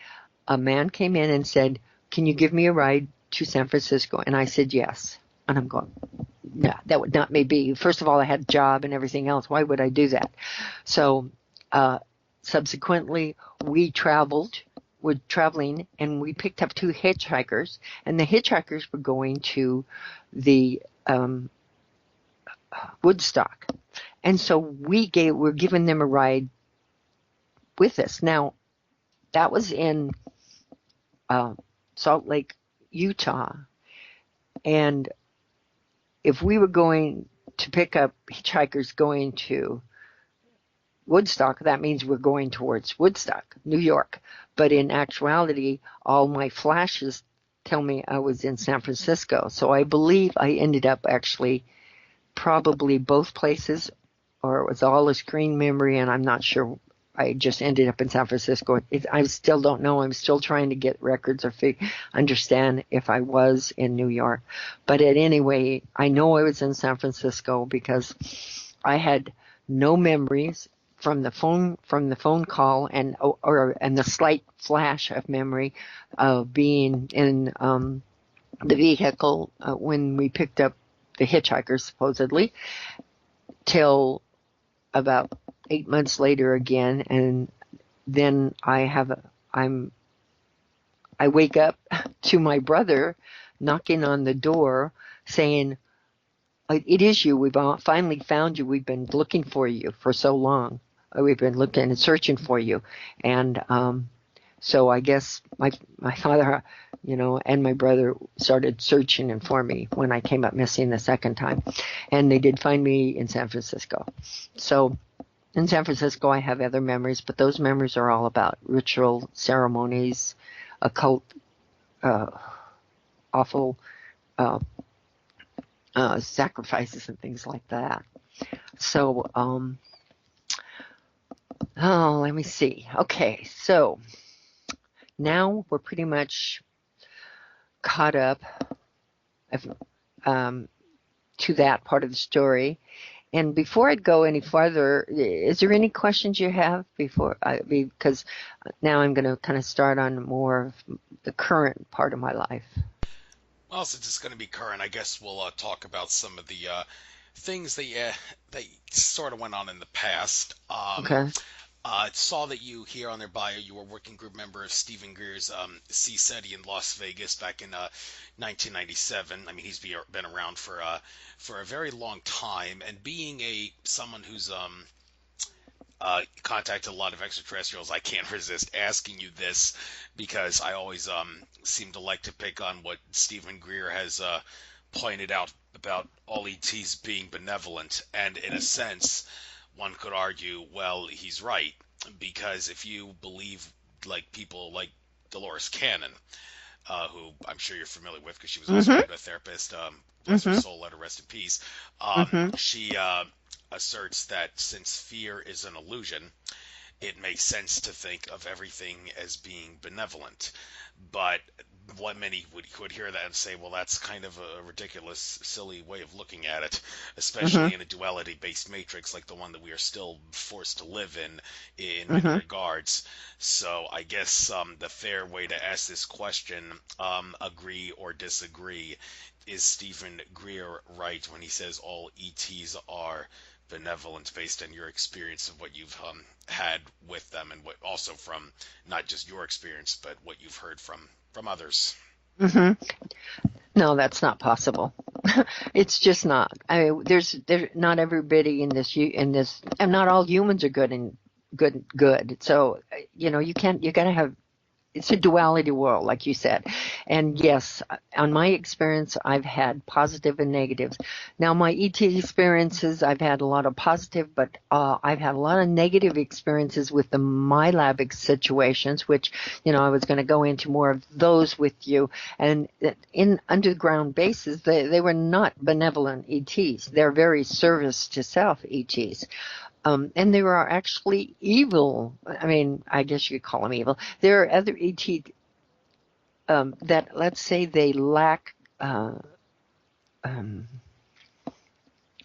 S1: A man came in and said, "Can you give me a ride to San Francisco?" And I said yes. And I'm going, no, that would not be. First of all, I had a job and everything else. Why would I do that? So subsequently, we're traveling, and we picked up 2 hitchhikers, and the hitchhikers were going to the Woodstock. And so we're giving them a ride with us. Now, that was in Salt Lake, Utah. And if we were going to pick up hitchhikers going to Woodstock, that means we're going towards Woodstock, New York. But in actuality, all my flashes tell me I was in San Francisco. So I believe I ended up actually probably both places, or it was all a screen memory, and I'm not sure. I just ended up in San Francisco. I still don't know. I'm still trying to get records or understand if I was in New York. But at any rate, I know I was in San Francisco because I had no memories from the phone call and the slight flash of memory of being in the vehicle when we picked up the hitchhikers supposedly till about 8 months later again, and then I wake up to my brother knocking on the door saying, "It is you. We've finally found you. We've been looking for you for so long. We've been looking and searching for you." And so I guess my father, and my brother started searching for me when I came up missing the second time, and they did find me in San Francisco. So in San Francisco, I have other memories, but those memories are all about ritual ceremonies, occult, awful sacrifices and things like that. So, let me see. Okay, so now we're pretty much caught up to that part of the story. And before I go any farther, is there any questions you have because now I'm going to kind of start on more of the current part of my life.
S2: Well, since it's going to be current, I guess we'll talk about some of the things that sort of went on in the past.
S1: Okay.
S2: Saw that you here on their bio, you were working group member of Stephen Greer's C.S.E.T.I in Las Vegas back in 1997. I mean, he's been around for a very long time, and being someone who's contacted a lot of extraterrestrials, I can't resist asking you this because I always seem to like to pick on what Stephen Greer has pointed out about all ETs being benevolent, and in a sense, one could argue, well, he's right, because if you believe like people like Dolores Cannon, who I'm sure you're familiar with because she was also a hypnotherapist, bless her soul, let her rest in peace. She asserts that since fear is an illusion, it makes sense to think of everything as being benevolent. But what many would hear that and say, well, that's kind of a ridiculous, silly way of looking at it, especially in a duality-based matrix like the one that we are still forced to live in many regards. So I guess the fair way to ask this question, agree or disagree, is Stephen Greer right when he says all ETs are benevolent based on your experience of what you've had with them, and what also from not just your experience but what you've heard from others?
S1: No, that's not possible. It's just not. I mean, there's not everybody in this, and not all humans are good and good. So you can't. You gotta have. It's a duality world, like you said. And yes, on my experience, I've had positive and negatives. Now, my ET experiences, I've had a lot of positive, but I've had a lot of negative experiences with the MiLAB situations, which, I was going to go into more of those with you. And in underground bases, they were not benevolent ETs. They're very service to self ETs. And there are actually evil. I mean, I guess you could call them evil. There are other ET that, let's say, they lack a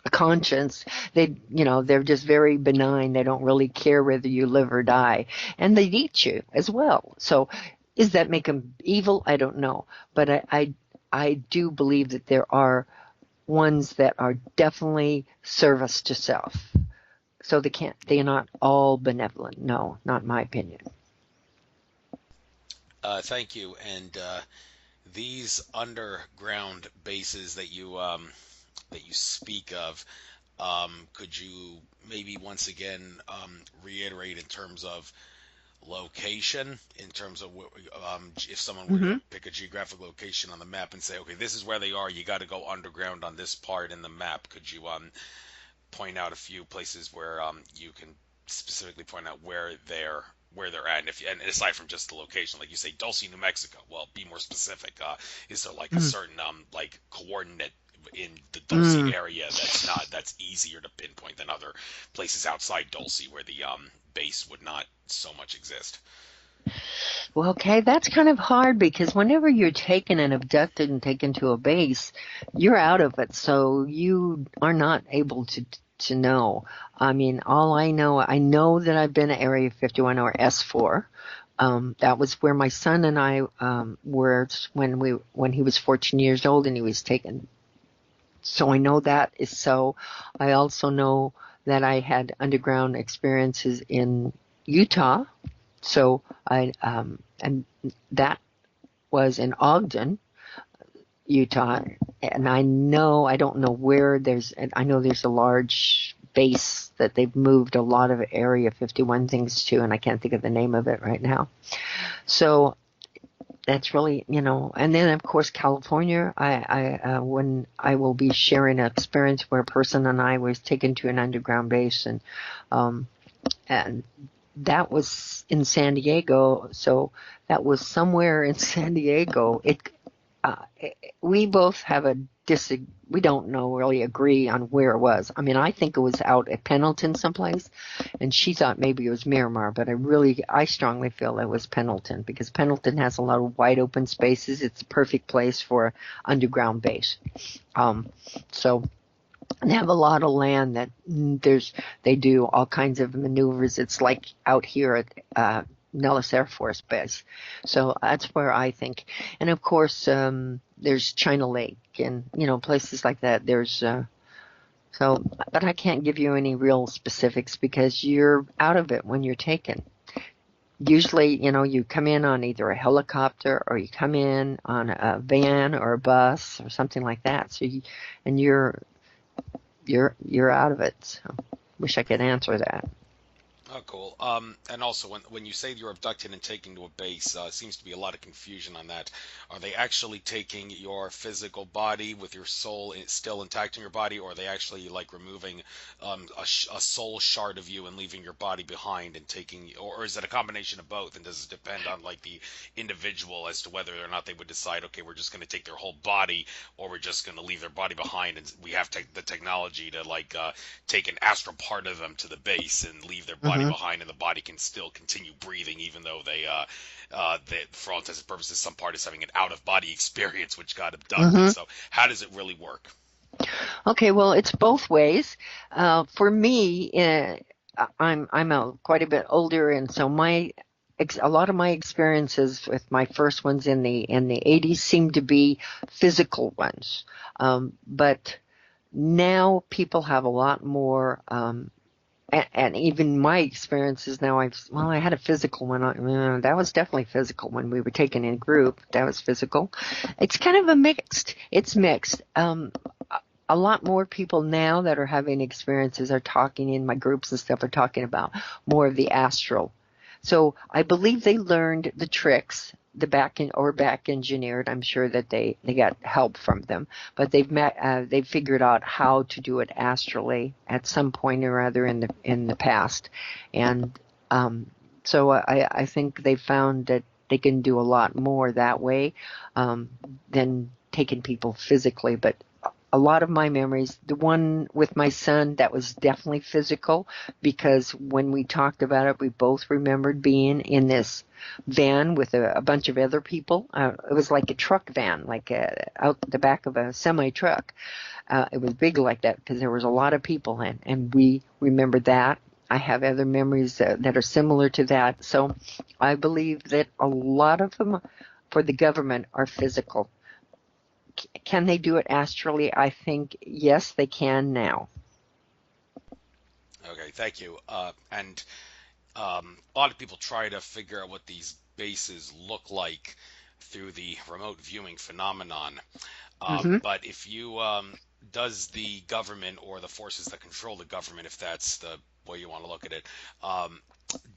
S1: conscience. They're just very benign. They don't really care whether you live or die, and they eat you as well. So, does that make them evil? I don't know, but I do believe that there are ones that are definitely service to self. So they're not all benevolent. No, not in my opinion.
S2: Thank you. And these underground bases that you speak of, could you maybe once again reiterate in terms of location, in terms of if someone were to pick a geographic location on the map and say, okay, this is where they are, you got to go underground on this part in the map. Could you point out a few places where you can specifically point out where they're at, and aside from just the location, like you say, Dulce, New Mexico. Well, be more specific. Is there like a
S1: Mm.
S2: certain like coordinate in the Dulce
S1: Mm.
S2: area that's easier to pinpoint than other places outside Dulce where the base would not so much exist?
S1: Well, okay, that's kind of hard because whenever you're taken and abducted and taken to a base, you're out of it, so you are not able to know. I mean, all I know that I've been at Area 51 or S4. That was where my son and I were when he was 14 years old and he was taken. So I know that is so. I also know that I had underground experiences in Utah. So and that was in Ogden, Utah, and I don't know where I know there's a large base that they've moved a lot of Area 51 things to, and I can't think of the name of it right now. So that's really, and then of course California. When I will be sharing an experience where a person and I was taken to an underground base, um, and that was in San Diego. So that was somewhere in San Diego. Uh, we both have we don't know really agree on where it was. I mean, I think it was out at Pendleton someplace, and she thought maybe it was Miramar, but I strongly feel it was Pendleton because Pendleton has a lot of wide open spaces. It's a perfect place for underground base. Um, so they have a lot of land that they do all kinds of maneuvers. It's like out here at Nellis Air Force Base. So that's where I think. And of course, there's China Lake and, places like that. But I can't give you any real specifics because you're out of it when you're taken. Usually, you come in on either a helicopter or you come in on a van or a bus or something like that. And you're out of it. So wish I could answer that.
S2: Oh, cool. And also, when you say you're abducted and taken to a base, seems to be a lot of confusion on that. Are they actually taking your physical body with your soul still intact in your body, or are they actually like removing a soul shard of you and leaving your body behind and taking, or is it a combination of both? And does it depend on like the individual as to whether or not they would decide, okay, we're just going to take their whole body, or we're just going to leave their body behind, and we have the technology to like take an astral part of them to the base and leave their body
S1: Hmm.
S2: behind, and the body can still continue breathing, even though for all intents and purposes, some part is having an out of body experience which got abducted.
S1: Hmm.
S2: So, how does it really work?
S1: Okay, well, it's both ways. For me, I'm quite a bit older, and so a lot of my experiences with my first ones in the 80s seem to be physical ones. But now people have a lot more. And even my experiences now, I had a physical one. That was definitely physical when we were taken in group. That was physical. It's kind of it's mixed. A lot more people now that are having experiences are talking in my groups and stuff are talking about more of the astral. So I believe they learned the tricks, back engineered. I'm sure that they got help from them, but they've figured out how to do it astrally at some point or other in the past, and um, so I think they found that they can do a lot more that way than taking people physically, but a lot of my memories, the one with my son, that was definitely physical because when we talked about it, we both remembered being in this van with a bunch of other people. It was like a truck van, like out the back of a semi truck. It was big like that because there was a lot of people in, and we remembered that. I have other memories that are similar to that. So I believe that a lot of them for the government are physical. Can they do it astrally? I think yes, they can now.
S2: Okay, thank you. And a lot of people try to figure out what these bases look like through the remote viewing phenomenon.
S1: Hmm.
S2: But if you does the government or the forces that control the government, if that's the way you want to look at it,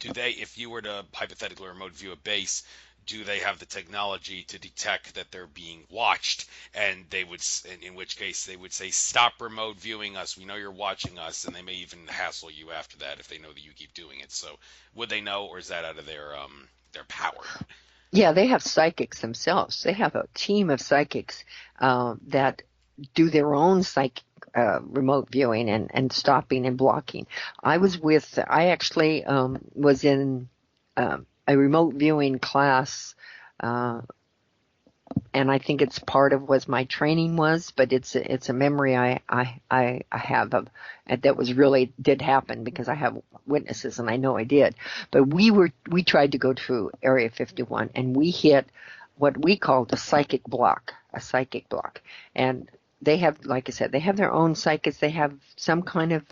S2: do they, if you were to hypothetically remote view a base, do they have the technology to detect that they're being watched? And they would, in which case they would say, stop remote viewing us. We know you're watching us. And they may even hassle you after that if they know that you keep doing it. So would they know, or is that out of their power?
S1: Yeah, they have psychics themselves. They have a team of psychics that do their own remote viewing and stopping and blocking. I actually was in a remote viewing class, and I think it's part of what my training was, but it's a memory I have of that was really did happen because I have witnesses and I know I did. But we tried to go to Area 51 and we hit what we called a psychic block, and they have, like I said, they have their own psychics. They have some kind of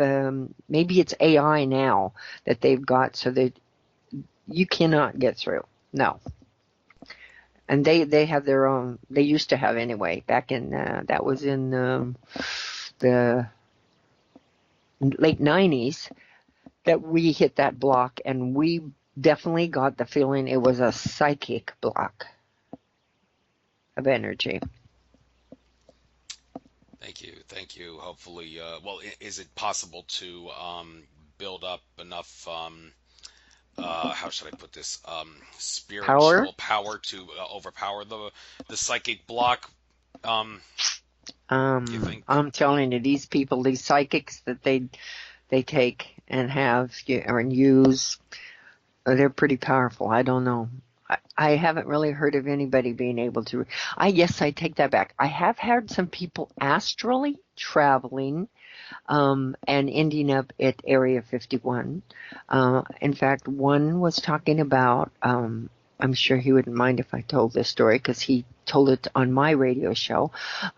S1: maybe it's AI now that they've got so that you cannot get through. No. And they have their own. They used to have anyway. Back in that was in the late '90s that we hit that block, and we definitely got the feeling it was a psychic block of energy.
S2: Thank you. Hopefully, well, is it possible to build up enough? How should I put this?
S1: Power.
S2: Spiritual power to overpower the psychic block. Do you think?
S1: I'm telling you, these people, these psychics that they take and have and use, they're pretty powerful. I don't know. I haven't really heard of anybody being able to. Yes, I take that back. I have had some people astrally traveling and ending up at Area 51. In fact, one was talking about, I'm sure he wouldn't mind if I told this story because he told it on my radio show,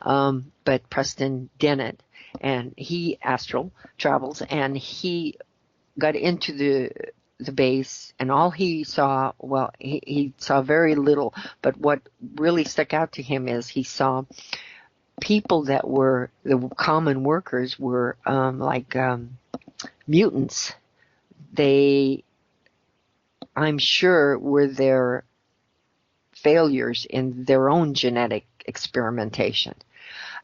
S1: but Preston Dennett, and he astral travels, and he got into the base, and all he saw, well, he saw very little, but what really stuck out to him is he saw people that were the common workers were like mutants. They, I'm sure, were their failures in their own genetic experimentation.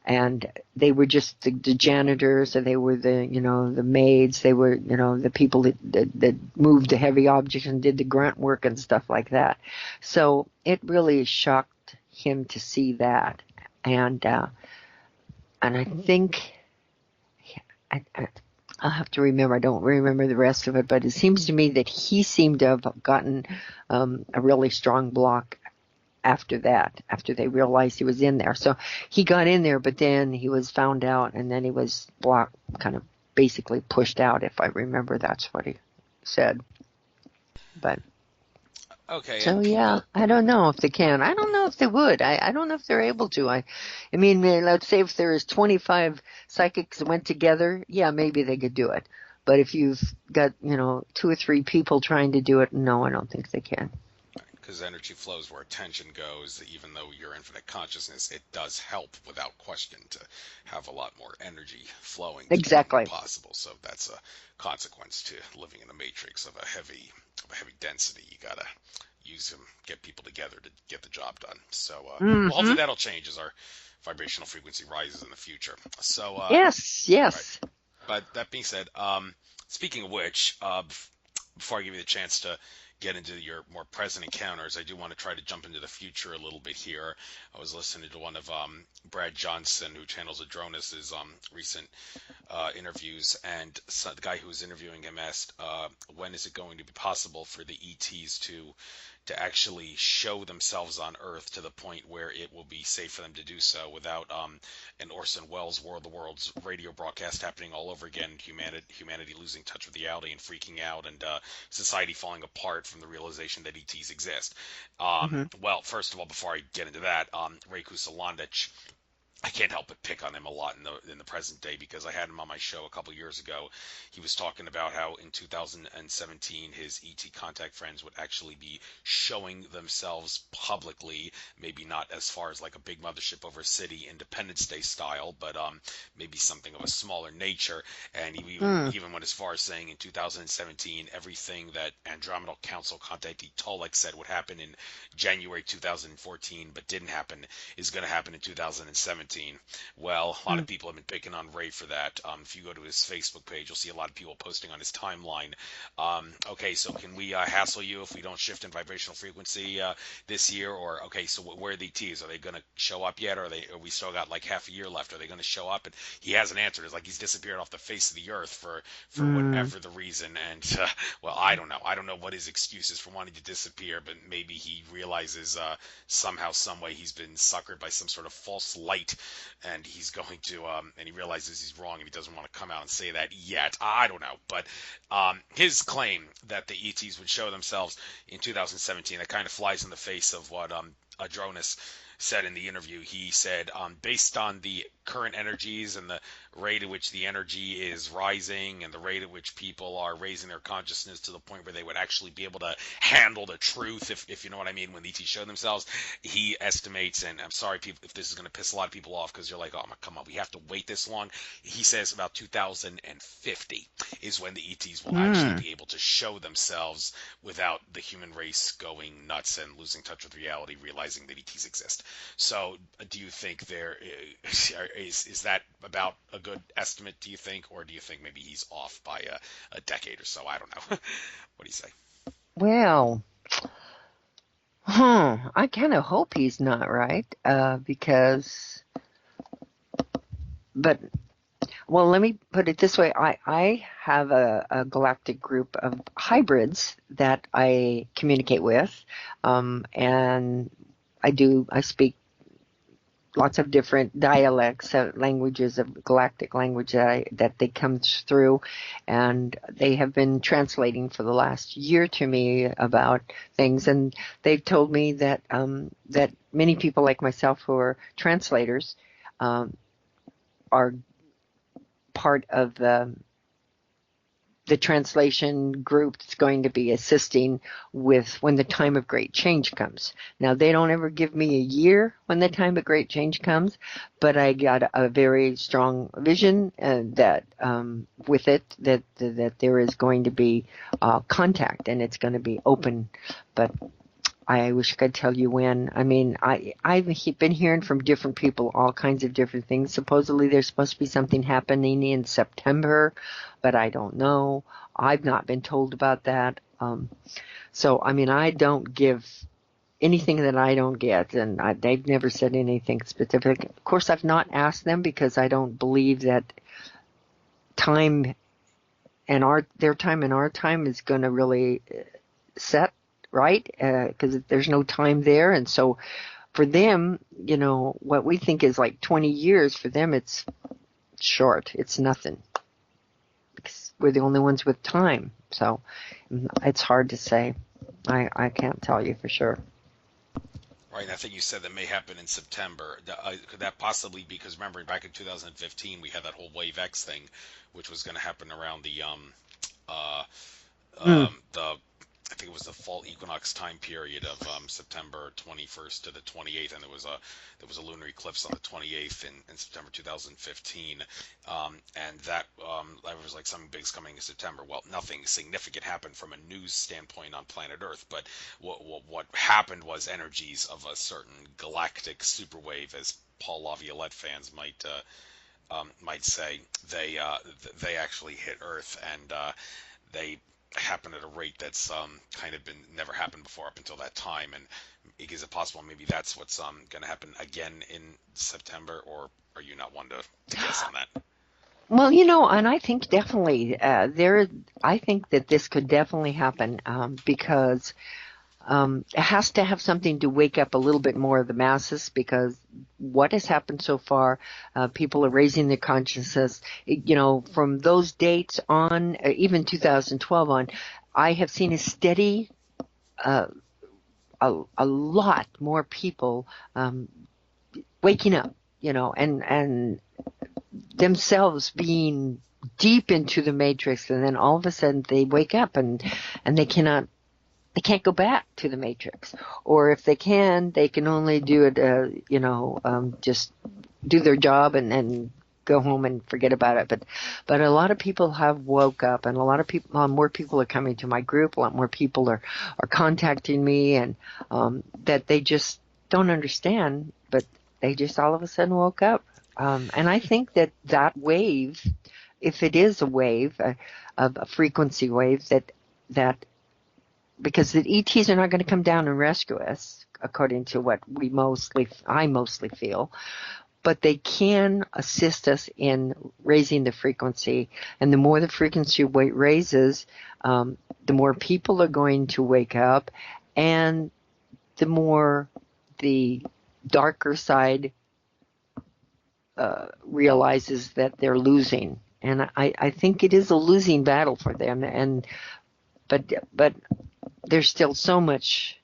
S1: And they were just the janitors, or they were the maids. They were, the people that moved the heavy objects and did the grunt work and stuff like that. So it really shocked him to see that. And I think I'll have to remember. I don't remember the rest of it, but it seems to me that he seemed to have gotten a really strong block after that, after they realized he was in there. So he got in there, but then he was found out, and then he was blocked, kind of basically pushed out, if I remember. That's what he said. But
S2: Okay,
S1: so
S2: and
S1: yeah,
S2: people.
S1: I don't know if they can. I don't know if they would. I don't know if they're able to. I mean, let's say if there is 25 psychics that went together, yeah, maybe they could do it. But if you've got, two or three people trying to do it, no, I don't think they can.
S2: Because energy flows where attention goes, even though you're infinite consciousness, it does help without question to have a lot more energy flowing to become
S1: Exactly.
S2: possible. So that's a consequence to living in a matrix of a heavy density. You gotta use them, get people together to get the job done. So well,
S1: Mm-hmm.
S2: hopefully that'll change as our vibrational frequency rises in the future. So
S1: Yes,
S2: right.
S1: yes.
S2: But that being said, speaking of which, before I give you the chance to get into your more present encounters, I do want to try to jump into the future a little bit here. I was listening to one of Brad Johnson, who channels Adronis's recent interviews, and the guy who was interviewing him asked, when is it going to be possible for the ETs to actually show themselves on Earth to the point where it will be safe for them to do so without an Orson Welles War of the Worlds radio broadcast happening all over again, humanity losing touch with reality and freaking out, and society falling apart from the realization that ETs exist.
S1: Mm-hmm.
S2: Well, first of all, before I get into that, Reku Salandich I can't help but pick on him a lot in the present day, because I had him on my show a couple years ago. He was talking about how in 2017 his ET contact friends would actually be showing themselves publicly, maybe not as far as like a big mothership over a city, Independence Day style, but maybe something of a smaller nature. And he
S1: Hmm.
S2: even went as far as saying in 2017 everything that Andromeda Council contactee Tolek said would happen in January 2014 but didn't happen is going to happen in 2017. Well, a lot
S1: Hmm.
S2: of people have been picking on Ray for that. If you go to his Facebook page, you'll see a lot of people posting on his timeline. Okay, so can we hassle you if we don't shift in vibrational frequency this year? Or okay, so where are the ETs? Are they going to show up yet? Or are we still got like half a year left? Are they going to show up? And he hasn't answered. It's like he's disappeared off the face of the earth for
S1: Hmm.
S2: whatever the reason. And well, I don't know. I don't know what his excuse is for wanting to disappear, but maybe he realizes somehow, some way, he's been suckered by some sort of false light, and he's going to, and he realizes he's wrong, and he doesn't want to come out and say that yet. I don't know, but his claim that the ETs would show themselves in 2017, that kind of flies in the face of what Adronis said in the interview. He said, based on the current energies and the rate at which the energy is rising and the rate at which people are raising their consciousness to the point where they would actually be able to handle the truth, if you know what I mean, when the ETs show themselves, he estimates, and I'm sorry people if this is going to piss a lot of people off because you're like, oh, come on, we have to wait this long. He says about 2050 is when the ETs will actually
S1: Hmm.
S2: be able to show themselves without the human race going nuts and losing touch with reality, realizing that ETs exist. So, do you think there is that about a good estimate? Do you think, or do you think maybe he's off by a decade or so? I don't know. What do you say?
S1: Well, I kind of hope he's not right, because, but well, let me put it this way. I have a galactic group of hybrids that I communicate with, and I speak lots of different dialects, languages of galactic language that they come through, and they have been translating for the last year to me about things, and they've told me that that many people like myself who are translators um, are part of the translation group that's going to be assisting with when the time of great change comes. Now, they don't ever give me a year when the time of great change comes, but I got a very strong vision that with it that there is going to be contact and it's going to be open. But I wish I could tell you when. I mean, I've been hearing from different people all kinds of different things. Supposedly there's supposed to be something happening in September, but I don't know. I've not been told about that. So, I mean, I don't give anything that I don't get, and they've never said anything specific. Of course, I've not asked them because I don't believe that time and their time and our time is going to really set right, because there's no time there, and so for them, what we think is like 20 years, for them it's short. It's nothing because we're the only ones with time. So it's hard to say. I can't tell you for sure.
S2: Right, and I think you said that may happen in September. Could that possibly be because remember back in 2015 we had that whole Wave X thing, which was going to happen around uh,
S1: Mm.
S2: the I think it was the fall equinox time period of September 21st to the 28th, and there was a lunar eclipse on the 28th in September 2015, and that was like something big's coming in September. Well, nothing significant happened from a news standpoint on planet Earth, but what happened was energies of a certain galactic superwave, as Paul Laviolette fans might say, they actually hit Earth, and they happen at a rate that's kind of been never happened before up until that time. And is it possible maybe that's what's going to happen again in September, or are you not one to guess on that?
S1: Well, and I think definitely I think that this could definitely happen because it has to have something to wake up a little bit more of the masses because what has happened so far, people are raising their consciousness. From those dates on, even 2012 on, I have seen a steady, uh, a lot more people waking up. and themselves being deep into the matrix, and then all of a sudden they wake up and they can't go back to the matrix, or if they can, they can only do it, just do their job and go home and forget about it. But a lot of people have woke up, and a lot of people, more people are coming to my group. A lot more people are contacting me, and that they just don't understand, but they just all of a sudden woke up. And I think that wave, if it is a wave, a frequency wave, that because the ETs are not going to come down and rescue us, according to what I mostly feel, but they can assist us in raising the frequency. And the more the frequency weight raises, the more people are going to wake up, and the more the darker side realizes that they're losing. And I think it is a losing battle for them. But there's still so much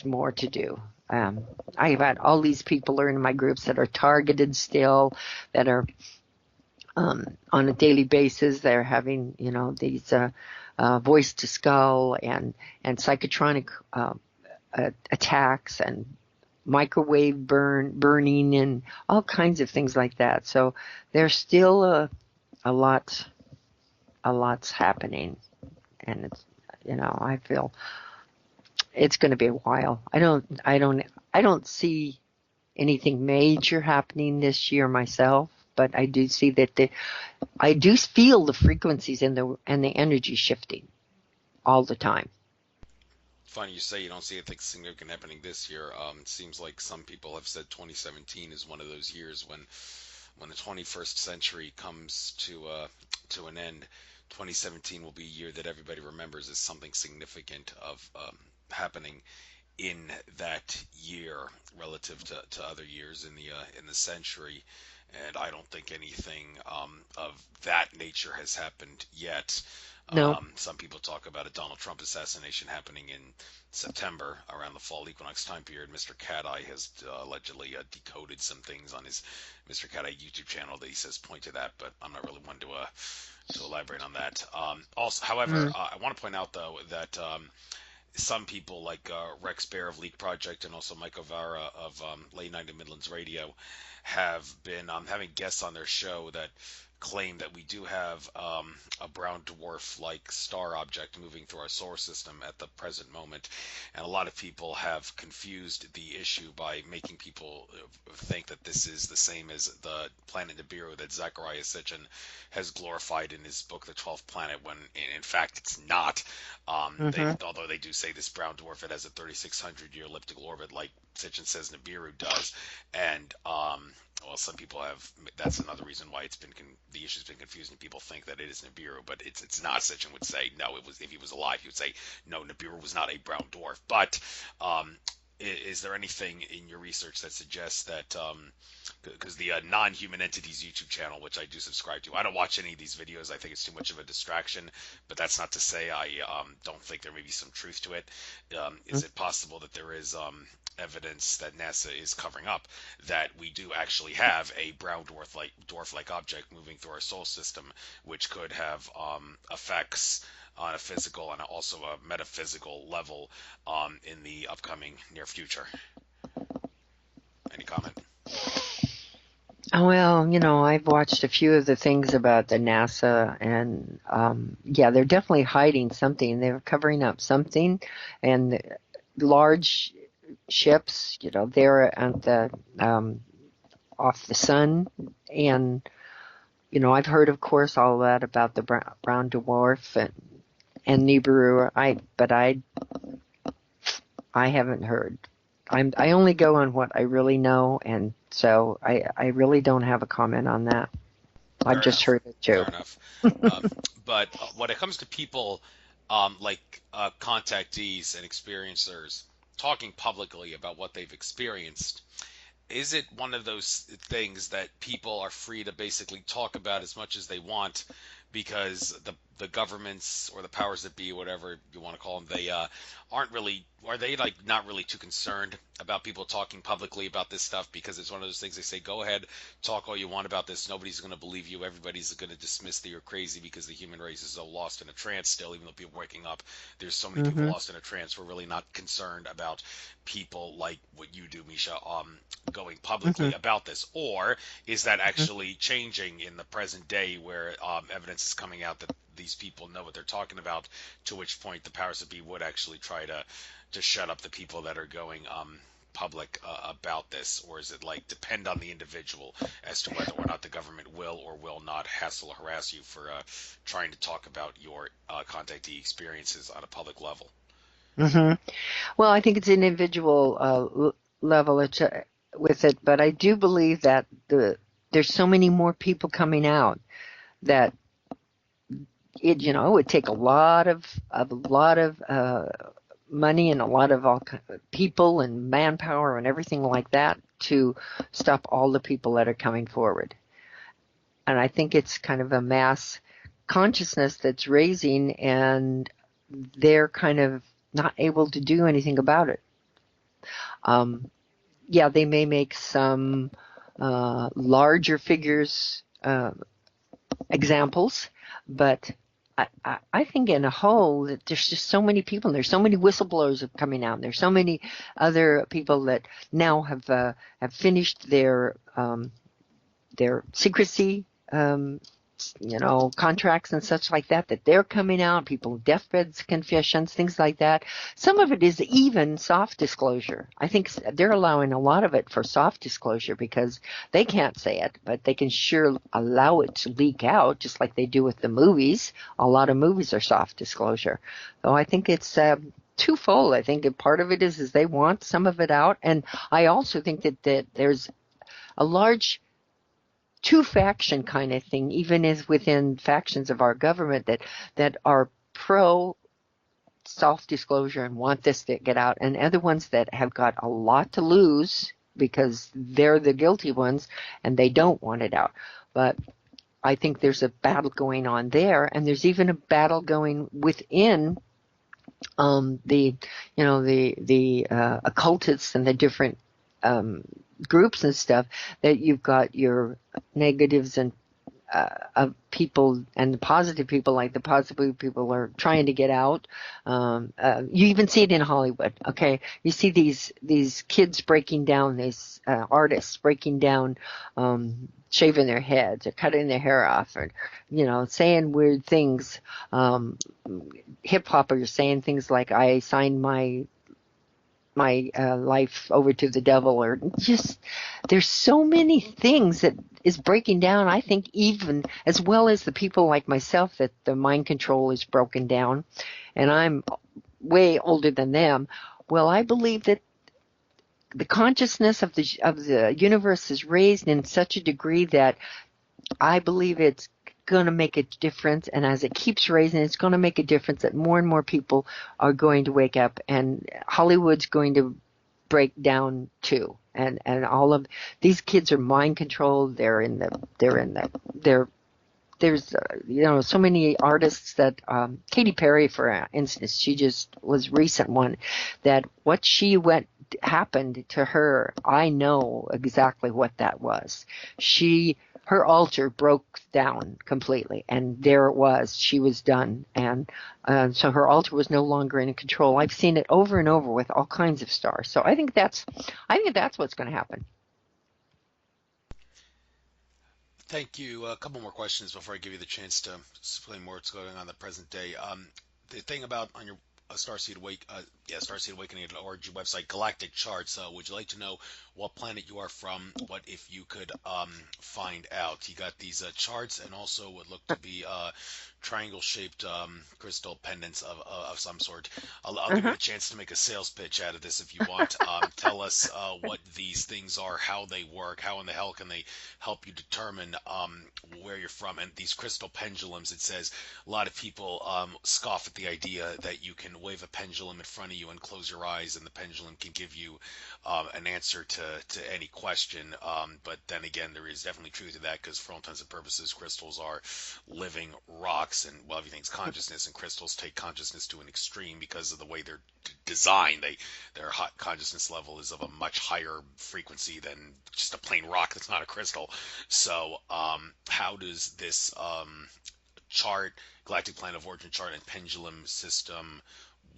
S1: more to do. I've had all these people are in my groups that are targeted still, that are on a daily basis. They're having, these voice to skull and psychotronic attacks and microwave burning and all kinds of things like that. So there's still a lot's happening, and it's, I feel it's going to be a while. I don't see anything major happening this year myself, but I do see that I do feel the frequencies and the energy shifting all the time.
S2: Funny you say you don't see anything significant happening this year. It seems like some people have said 2017 is one of those years when the 21st century comes to an end. 2017 will be a year that everybody remembers as something significant of happening in that year relative to other years in the century. And I don't think anything of that nature has happened yet.
S1: No.
S2: Some people talk about a Donald Trump assassination happening in September around the fall equinox time period. Mr. Cat-Eye has allegedly decoded some things on his Mr. Cat-Eye YouTube channel that he says point to that, but I'm not really one to elaborate on that. Also, however, I want to point out though that some people like Rex Bear of Leak Project and also Mike O'Vara of Late Night in Midlands Radio have been having guests on their show that claim that we do have a brown dwarf-like star object moving through our solar system at the present moment. And a lot of people have confused the issue by making people think that this is the same as the planet Nibiru that Zecharia Sitchin has glorified in his book, The 12th Planet, when in fact it's not. Although they do say this brown dwarf, it has a 3,600-year elliptical orbit like Sitchin says Nibiru does. And well, some people have. That's another reason why the issue's been confusing. People think that it is Nibiru, but it's not. Sitchin would say no. It was, if he was alive, he would say no. Nibiru was not a brown dwarf. But is there anything in your research that suggests that? Because the non-human entities YouTube channel, which I do subscribe to, I don't watch any of these videos. I think it's too much of a distraction. But that's not to say I don't think there may be some truth to it. Is it possible that there is evidence that NASA is covering up that we do actually have a brown dwarf-like object moving through our solar system, which could have effects on a physical and also a metaphysical level in the upcoming near future? Any comment?
S1: Well, I've watched a few of the things about the NASA, and yeah, they're definitely hiding something. They're covering up something, and large ships, they're at the off the sun, and I've heard, of course, all that about the brown dwarf and Nibiru. But I haven't heard. I only go on what I really know, and so I really don't have a comment on that. I've just heard it too.
S2: Fair enough. But when it comes to people like contactees and experiencers talking publicly about what they've experienced, is it one of those things that people are free to basically talk about as much as they want because the governments or the powers that be, whatever you want to call them, they aren't really, are they like not really too concerned about people talking publicly about this stuff? Because it's one of those things they say, go ahead, talk all you want about this. Nobody's going to believe you. Everybody's going to dismiss that you're crazy because the human race is so lost in a trance still, even though people are waking up. There's so many people
S1: Mm-hmm.
S2: lost in a trance. We're really not concerned about people like what you do, Miesha, going
S1: Mm-hmm.
S2: publicly about this. Or is that actually changing in the present day where evidence is coming out that these people know what they're talking about, to which point the powers that be would actually try to shut up the people that are going public about this? Or is it like depend on the individual as to whether or not the government will or will not hassle or harass you for trying to talk about your contactee experiences on a public level?
S1: Mm-hmm. Well, I think it's an individual level with it, but I do believe that there's so many more people coming out that it would take a lot of money and a lot of people and manpower and everything like that to stop all the people that are coming forward. And I think it's kind of a mass consciousness that's raising, and they're kind of not able to do anything about it. Um, yeah, they may make some larger figures examples, but I think in a whole that there's just so many people, and there's so many whistleblowers coming out, and there's so many other people that now have finished their secrecy contracts and such like that, that they're coming out, people, deathbeds, confessions, things like that. Some of it is even soft disclosure. I think they're allowing a lot of it for soft disclosure because they can't say it, but they can sure allow it to leak out, just like they do with the movies. A lot of movies are soft disclosure. So I think it's twofold. I think part of it is they want some of it out, and I also think that there's a large two-faction kind of thing, even as within factions of our government that are pro self-disclosure and want this to get out, and other ones that have got a lot to lose because they're the guilty ones and they don't want it out. But I think there's a battle going on there, and there's even a battle going within the occultists and the different groups and stuff, that you've got your negatives and of people and the positive people, like the positive people are trying to get out. You even see it in Hollywood. Okay, you see these kids breaking down, these artists breaking down, shaving their heads or cutting their hair off, or saying weird things. Hip hoppers saying things like, "I signed my life over to the devil," or just there's so many things that is breaking down. I think even as well as the people like myself, that the mind control is broken down, and I'm way older than them. Well, I believe that the consciousness of the universe is raised in such a degree that I believe it's going to make a difference, and as it keeps raising, it's going to make a difference that more and more people are going to wake up, and Hollywood's going to break down too. And all of these kids are mind controlled. There's so many artists that Katy Perry, for instance, she just was recent one that what she went happened to her. I know exactly what that was. Her altar broke down completely, and there it was. She was done, and so her altar was no longer in control. I've seen it over and over with all kinds of stars. So I think that's what's going to happen.
S2: Thank you. A couple more questions before I give you the chance to explain more what's going on in the present day. The thing about on your Starseed Awakening at org website, Galactic charts. Would you like to know what planet you are from? What if you could find out? You got these charts, and also what look to be triangle-shaped crystal pendants of some sort. I'll give you
S1: Uh-huh.
S2: the chance to make a sales pitch out of this if you want. Tell us what these things are, how they work, how in the hell can they help you determine where you're from. And these crystal pendulums, it says a lot of people scoff at the idea that you can wave a pendulum in front of you and close your eyes, and the pendulum can give you an answer to any question. But then again, there is definitely truth to that, because for all intents and purposes, crystals are living rocks, and well, everything's consciousness, and crystals take consciousness to an extreme because of the way they're designed. Their hot consciousness level is of a much higher frequency than just a plain rock that's not a crystal. So, how does this chart, galactic plan of origin chart, and pendulum system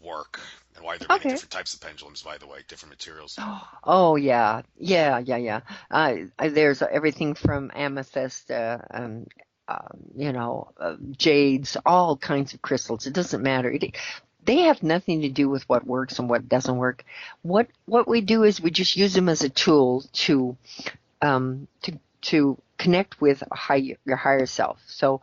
S2: work? And why are there many
S1: Okay.
S2: different types of pendulums, by the way, different materials?
S1: Oh yeah, yeah, yeah, yeah. There's everything from amethyst, jades, all kinds of crystals. It doesn't matter. They have nothing to do with what works and what doesn't work. What we do is we just use them as a tool to connect with your higher self. So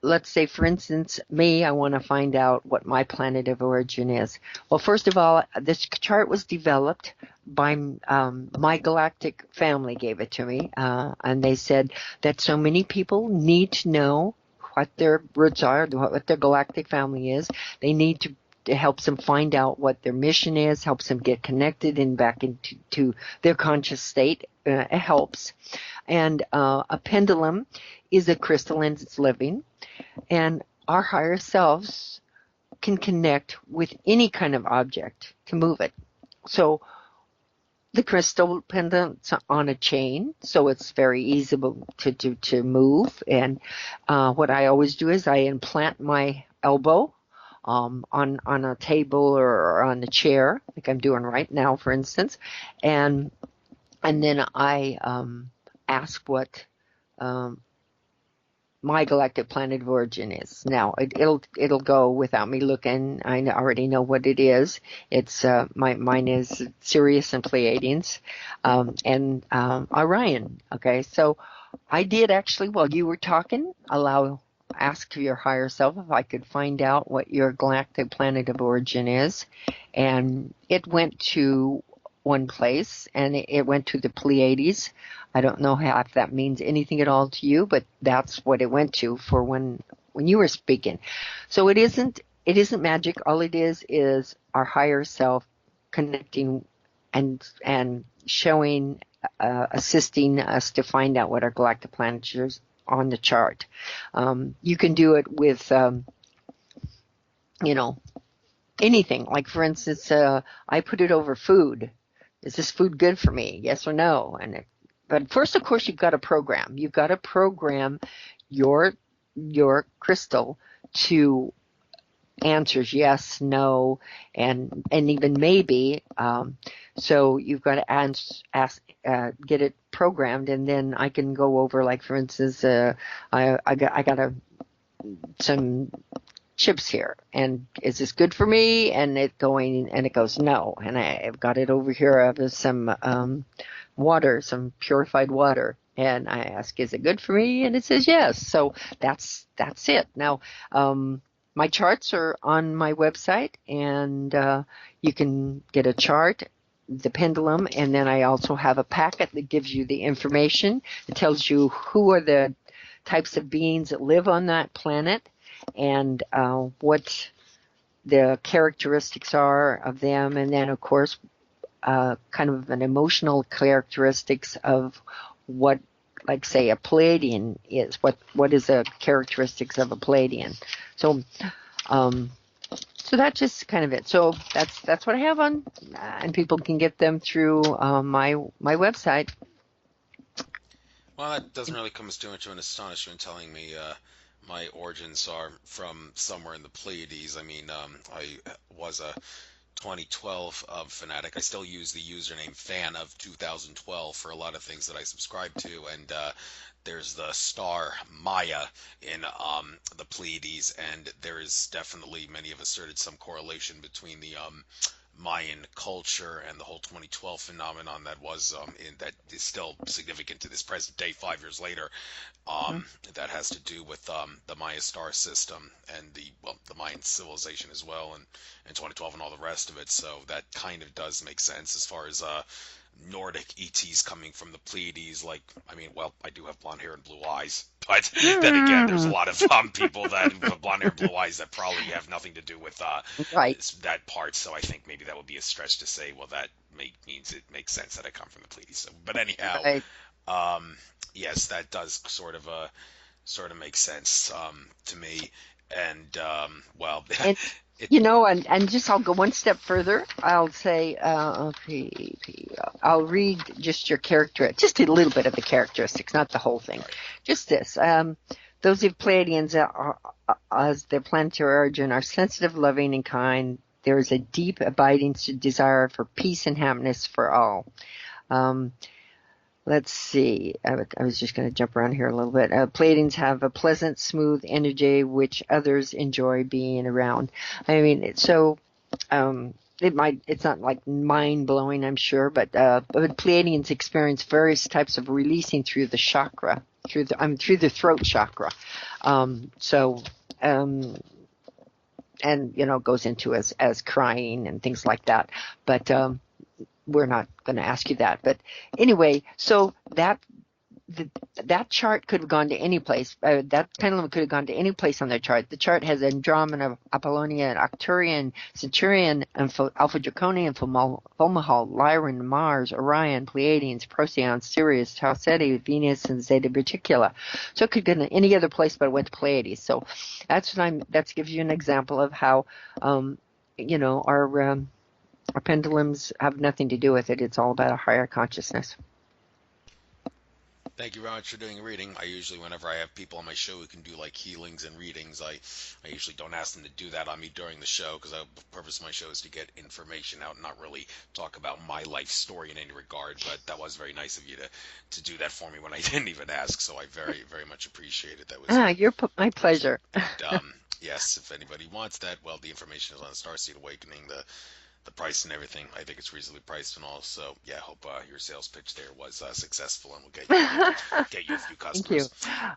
S1: let's say, for instance, me, I want to find out what my planet of origin is. Well, first of all, this chart was developed by my galactic family gave it to me, and they said that so many people need to know what their roots are, what their galactic family is. They need to it helps them find out what their mission is, helps them get connected and back into their conscious state. It helps. And a pendulum is a crystal and it's living. And our higher selves can connect with any kind of object to move it. So the crystal pendulum's on a chain, so it's very easy to move. And what I always do is I implant my elbow on a table or on a chair, like I'm doing right now, for instance, and then I ask what my galactic planet of origin is. Now it'll go without me looking. I already know what it is. It's mine is Sirius and Pleiadians, and Orion. Okay, so I did actually, while you were talking, ask your higher self if I could find out what your galactic planet of origin is, and it went to one place, and it went to the Pleiades. I don't know if that means anything at all to you, but that's what it went to for when you were speaking. So it isn't magic. All it is our higher self connecting and showing, assisting us to find out what our galactic planet is on the chart. You can do it with, anything. Like, for instance, I put it over food. Is this food good for me? Yes or no? But first, of course, you've got to program. You've got to program your crystal to answers yes, no, and even maybe. So you've got to get it programmed, and then I can go over, like, for instance, I got some chips here, and is this good for me? And it goes no, and I've got it over here. I have some water, some purified water, and I ask, is it good for me? And it says yes. So that's it. Now, my charts are on my website, and you can get a chart, the pendulum, and then I also have a packet that gives you the information. It tells you who are the types of beings that live on that planet, and what the characteristics are of them, and then, of course, kind of an emotional characteristics of what, like, say, a Pleiadian is. What is the characteristics of a Pleiadian? So that's just kind of it. So that's what I have on, and people can get them through my website.
S2: Well, that doesn't really come as too much of an astonishment, telling me my origins are from somewhere in the Pleiades. I mean, I was a 2012 fanatic. I still use the username fan of 2012 for a lot of things that I subscribe to, and there's the star Maya in the Pleiades, and there is definitely, many have asserted, some correlation between the Mayan culture and the whole 2012 phenomenon that that is still significant to this present day, 5 years later. That has to do with the Maya star system and the Mayan civilization as well, and 2012 and all the rest of it. So that kind of does make sense as far as Nordic ETs coming from the Pleiades. Like, I mean, well, I do have blonde hair and blue eyes, but then again, there's a
S1: Mm,
S2: lot of people that with blonde hair and blue eyes that probably have nothing to do with
S1: right,
S2: that part. So I think maybe that would be a stretch to say, well, that means it makes sense that I come from the Pleiades. So, but anyhow,
S1: right.
S2: um, yes, that does sort of make sense to me. And well,
S1: And
S2: it.
S1: and just I'll go one step further. I'll say, I'll read just your character, just a little bit of the characteristics, not the whole thing,
S2: All right.
S1: just this. Those of Pleiadians as their planetary origin are sensitive, loving, and kind. There is a deep, abiding desire for peace and happiness for all. Um, Let's see. I was just going to jump around here a little bit. Pleiadians have a pleasant, smooth energy which others enjoy being around. I mean, it's not like mind blowing, I'm sure, but Pleiadians experience various types of releasing through the chakra, through the throat chakra. So, and goes into as crying and things like that. But we're not going to ask you that. But anyway, so that chart could have gone to any place. That pendulum could have gone to any place on their chart. The chart has Andromeda, Apollonia, Arcturian, Centurion, Alpha Draconian, Fomalhaut, Lyran, Mars, Orion, Pleiadians, Procyon, Sirius, Tau Ceti, Venus, and Zeta Reticula. So it could go to any other place, but it went to Pleiades. So that gives you an example of how, our pendulums have nothing to do with it. It's all about a higher consciousness.
S2: Thank you very much for doing a reading. I usually, whenever I have people on my show who can do like healings and readings, I usually don't ask them to do that on me during the show because the purpose of my show is to get information out, not really talk about my life story in any regard. But that was very nice of you to do that for me when I didn't even ask. So I very, very much appreciate it. That was
S1: My pleasure.
S2: and, yes, if anybody wants that, well, the information is on Starseed Awakening, the price and everything. I think it's reasonably priced and all. So yeah, I hope your sales pitch there was successful and we'll get you a few
S1: Thank you.
S2: customers.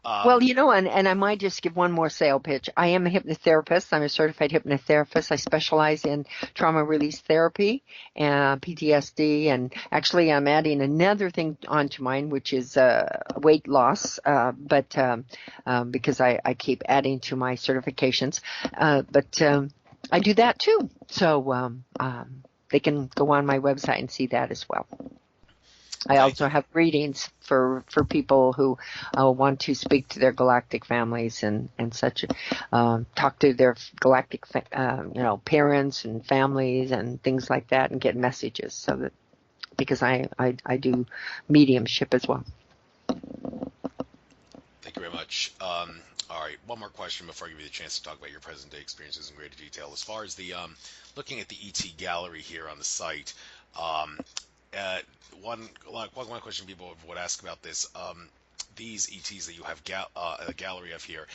S1: Well, and I might just give one more sale pitch. I am a hypnotherapist. I'm a certified hypnotherapist. I specialize in trauma release therapy and PTSD. And actually, I'm adding another thing onto mine, which is weight loss. Because I keep adding to my certifications. I do that too. So they can go on my website and see that as well. I
S2: Thank
S1: also
S2: you.
S1: have readings for people who want to speak to their galactic families and such, talk to their galactic, parents and families and things like that and get messages because I do mediumship as well.
S2: Thank you very much. All right, one more question before I give you the chance to talk about your present day experiences in greater detail. As far as the looking at the ET gallery here on the site, one question people would ask about this: these ETs that you have a gallery of here.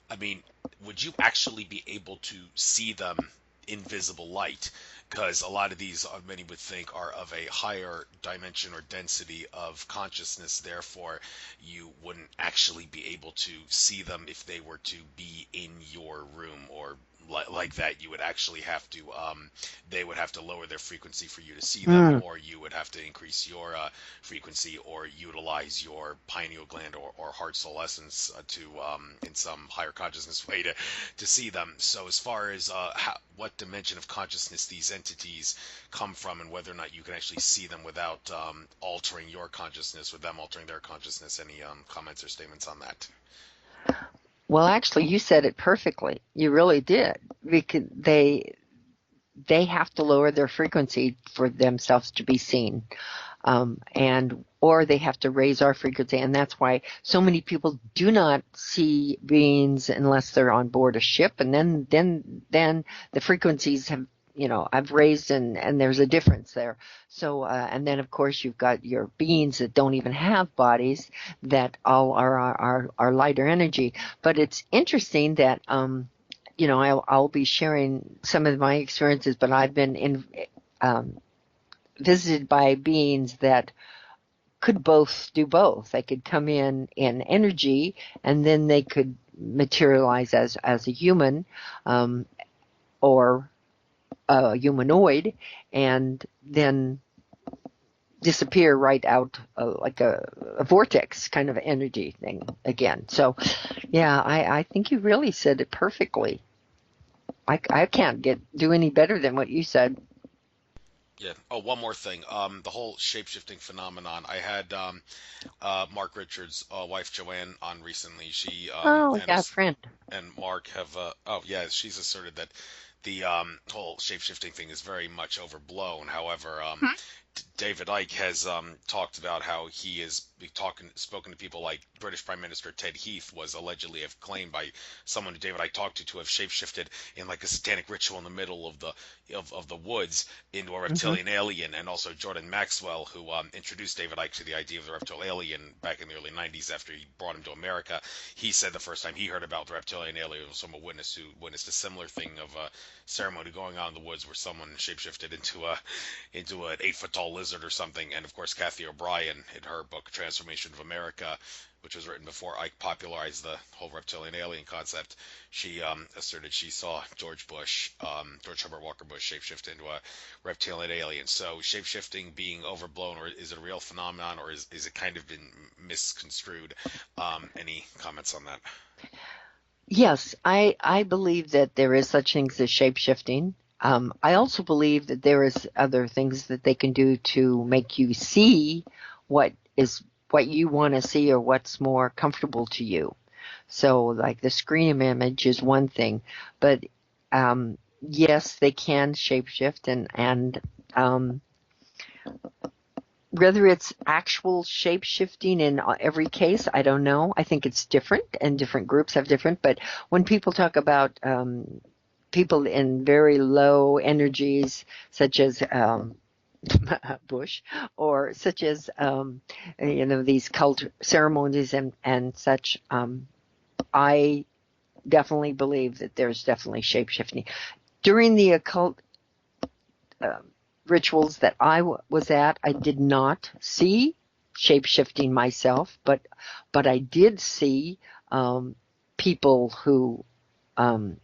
S2: I mean, would you actually be able to see them in visible light? Because a lot of these, many would think, are of a higher dimension or density of consciousness. Therefore, you wouldn't actually be able to see them if they were to be in your room or like that. You would actually have to, they would have to lower their frequency for you to see them, or you would have to increase your frequency or utilize your pineal gland or heart soul essence to, in some higher consciousness way to see them. So as far as what dimension of consciousness these entities come from and whether or not you can actually see them without altering your consciousness or them altering their consciousness, any comments or statements on that?
S1: Well, actually, you said it perfectly. You really did. Because they have to lower their frequency for themselves to be seen, or they have to raise our frequency, and that's why so many people do not see beings unless they're on board a ship, and then the frequencies have. I've raised and there's a difference there. So, and then of course you've got your beings that don't even have bodies that all are lighter energy. But it's interesting that, I'll be sharing some of my experiences, but I've been visited by beings that could do both. They could come in energy and then they could materialize as a human, or a humanoid, and then disappear right out like a vortex kind of energy thing again. So, yeah, I think you really said it perfectly. I can't do any better than what you said.
S2: Yeah. Oh, one more thing. The whole shape-shifting phenomenon. I had Mark Richards' wife Joanne on recently. She
S1: Oh, yeah, friend.
S2: and Mark have oh yeah, she's asserted that the whole shape-shifting thing is very much overblown. However, David Icke has talked about how he is spoken to people like British Prime Minister Ted Heath was allegedly have claimed by someone who David Icke talked to have shapeshifted in like a satanic ritual in the middle of the woods into a
S1: Hmm.
S2: reptilian alien, and also Jordan Maxwell, who introduced David Icke to the idea of the reptilian alien back in the early '90s after he brought him to America. He said the first time he heard about the reptilian alien was from a witness who witnessed a similar thing of a ceremony going on in the woods where someone shapeshifted into an 8 foot tall lizard or something. And of course, Kathy O'Brien, in her book Transformation of America, which was written before Ike popularized the whole reptilian alien concept, she asserted she saw George Herbert Walker Bush shapeshift into a reptilian alien. So shapeshifting being overblown, or is it a real phenomenon, or is it kind of been misconstrued? Any comments on that?
S1: Yes, I believe that there is such things as shape shifting. I also believe that there is other things that they can do to make you see what is what you want to see or what's more comfortable to you. So, like the screen image is one thing, but yes, they can shapeshift, and whether it's actual shape shifting in every case, I don't know. I think it's different, and different groups have different. But when people talk about people in very low energies, such as Bush, or such as these cult ceremonies and such, I definitely believe that there's definitely shape shifting during the occult uh, rituals that was at. I did not see shape shifting myself, but I did see people who, um,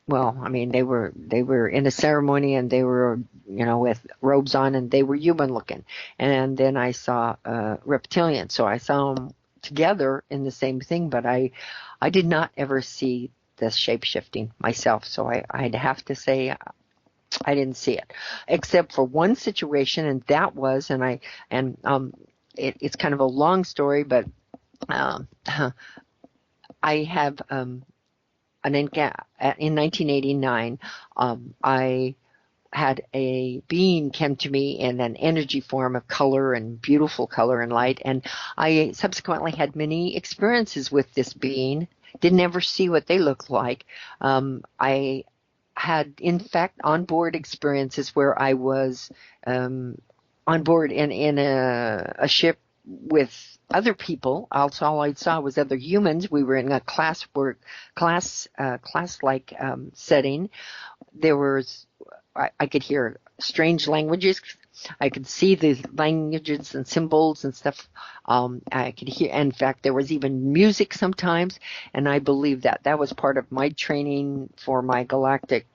S1: well, I mean, they were in a ceremony and they were, with robes on and they were human looking, and then I saw reptilians, so I saw them together in the same thing, but I did not ever see the shape shifting myself, so I'd have to say I didn't see it, except for one situation, and that was, it's kind of a long story, but um, I have in 1989, I had a being come to me in an energy form of color and beautiful color and light, and I subsequently had many experiences with this being. Didn't ever see what they looked like. I had, in fact, onboard experiences where I was on board in a ship with other people. Also, all I saw was other humans. We were in a class like setting. There was I could hear strange languages. I could see the languages and symbols and stuff. I could hear. In fact, there was even music sometimes, and I believe that that was part of my training for my galactic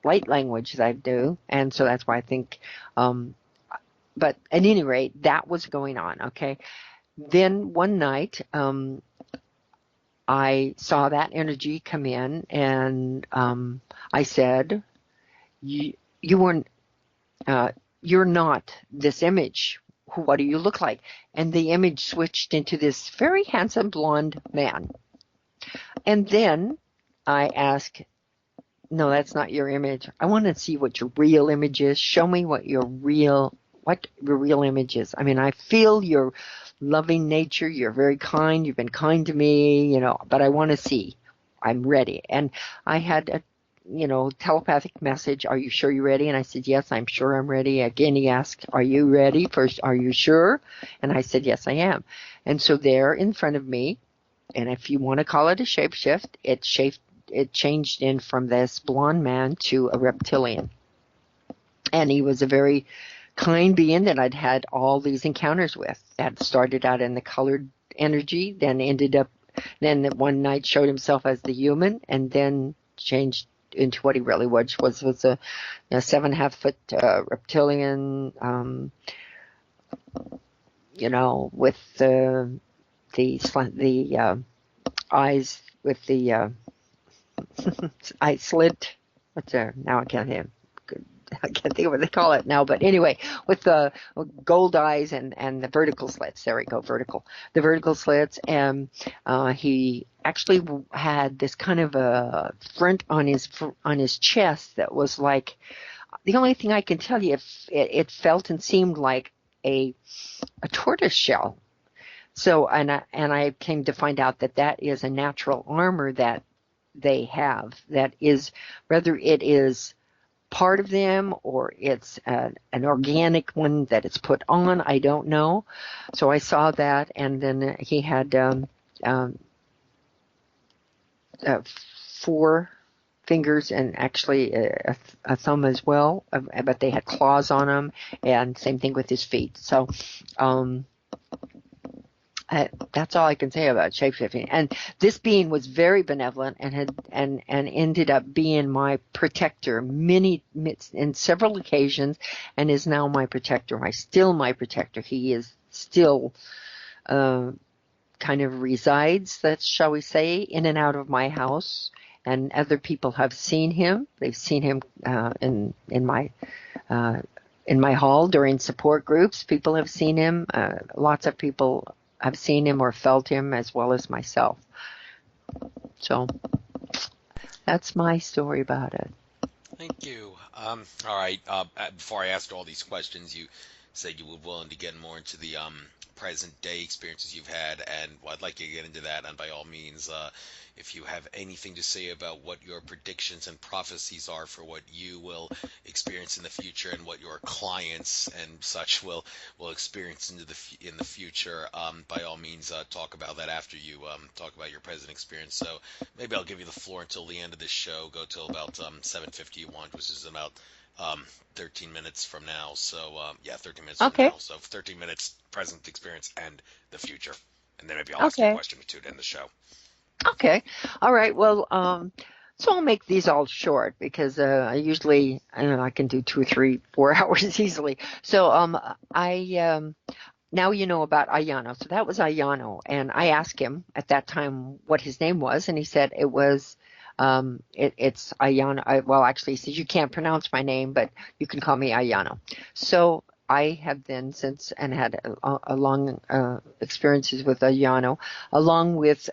S1: light language that I do, and so that's why I think. But at any rate, that was going on. Okay. Then one night, I saw that energy come in, and I said, "You weren't. You're not this image. What do you look like?" And the image switched into this very handsome blonde man. And then I asked, "No, that's not your image. I want to see what your real image is. Show me what your real image is. I mean, I feel your loving nature. You're very kind. You've been kind to me, but I want to see. I'm ready." And I had a, telepathic message. "Are you sure you're ready?" And I said, "Yes, I'm sure I'm ready." Again, he asked, "Are you ready?" First, "Are you sure?" And I said, "Yes, I am." And so there in front of me, and if you want to call it a shapeshift, it changed in from this blonde man to a reptilian. And he was a very kind being that I'd had all these encounters with. That started out in the colored energy, then one night showed himself as the human, and then changed into what he really was a 7.5 foot reptilian, with the eyes with the eye slit. What's there? Now I can't think. I can't think of what they call it now, but anyway, with the gold eyes and the vertical slits. There we go, the vertical slits, and he actually had this kind of a front on his chest that was like, the only thing I can tell you, if it felt and seemed like a tortoise shell. So, and I came to find out that is a natural armor that they have. That is, whether it is part of them or it's an organic one that it's put on, I don't know. So I saw that, and then he had 4 fingers and actually a thumb as well, but they had claws on them, and same thing with his feet. So that's all I can say about shapeshifting. And this being was very benevolent and had and ended up being my protector in several occasions, and is now my protector. My protector. He is still kind of resides, shall we say, in and out of my house. And other people have seen him. They've seen him in my hall during support groups. People have seen him. Lots of people have seen him or felt him, as well as myself. So that's my story about it.
S2: Thank you. All right. Before I asked all these questions, you said you were willing to get more into the present day experiences you've had, and I'd like you to get into that. And by all means, if you have anything to say about what your predictions and prophecies are for what you will experience in the future and what your clients and such will experience in the future, by all means, talk about that after you talk about your present experience. So maybe I'll give you the floor until the end of this show, go till about 7:51, which is about 13 minutes from now. So 13 minutes from now. So 13 minutes present experience and the future, and then maybe I'll ask you a question or two to end the show.
S1: Okay. All right. Well, so I'll make these all short because I usually, I can do 2, 3, 4 hours easily. So now you know about Ayano. So that was Ayano, and I asked him at that time what his name was, and he said it was it's Ayano. Well, actually, he says you can't pronounce my name, but you can call me Ayano. So I have then since and had a long experiences with Ayano, along with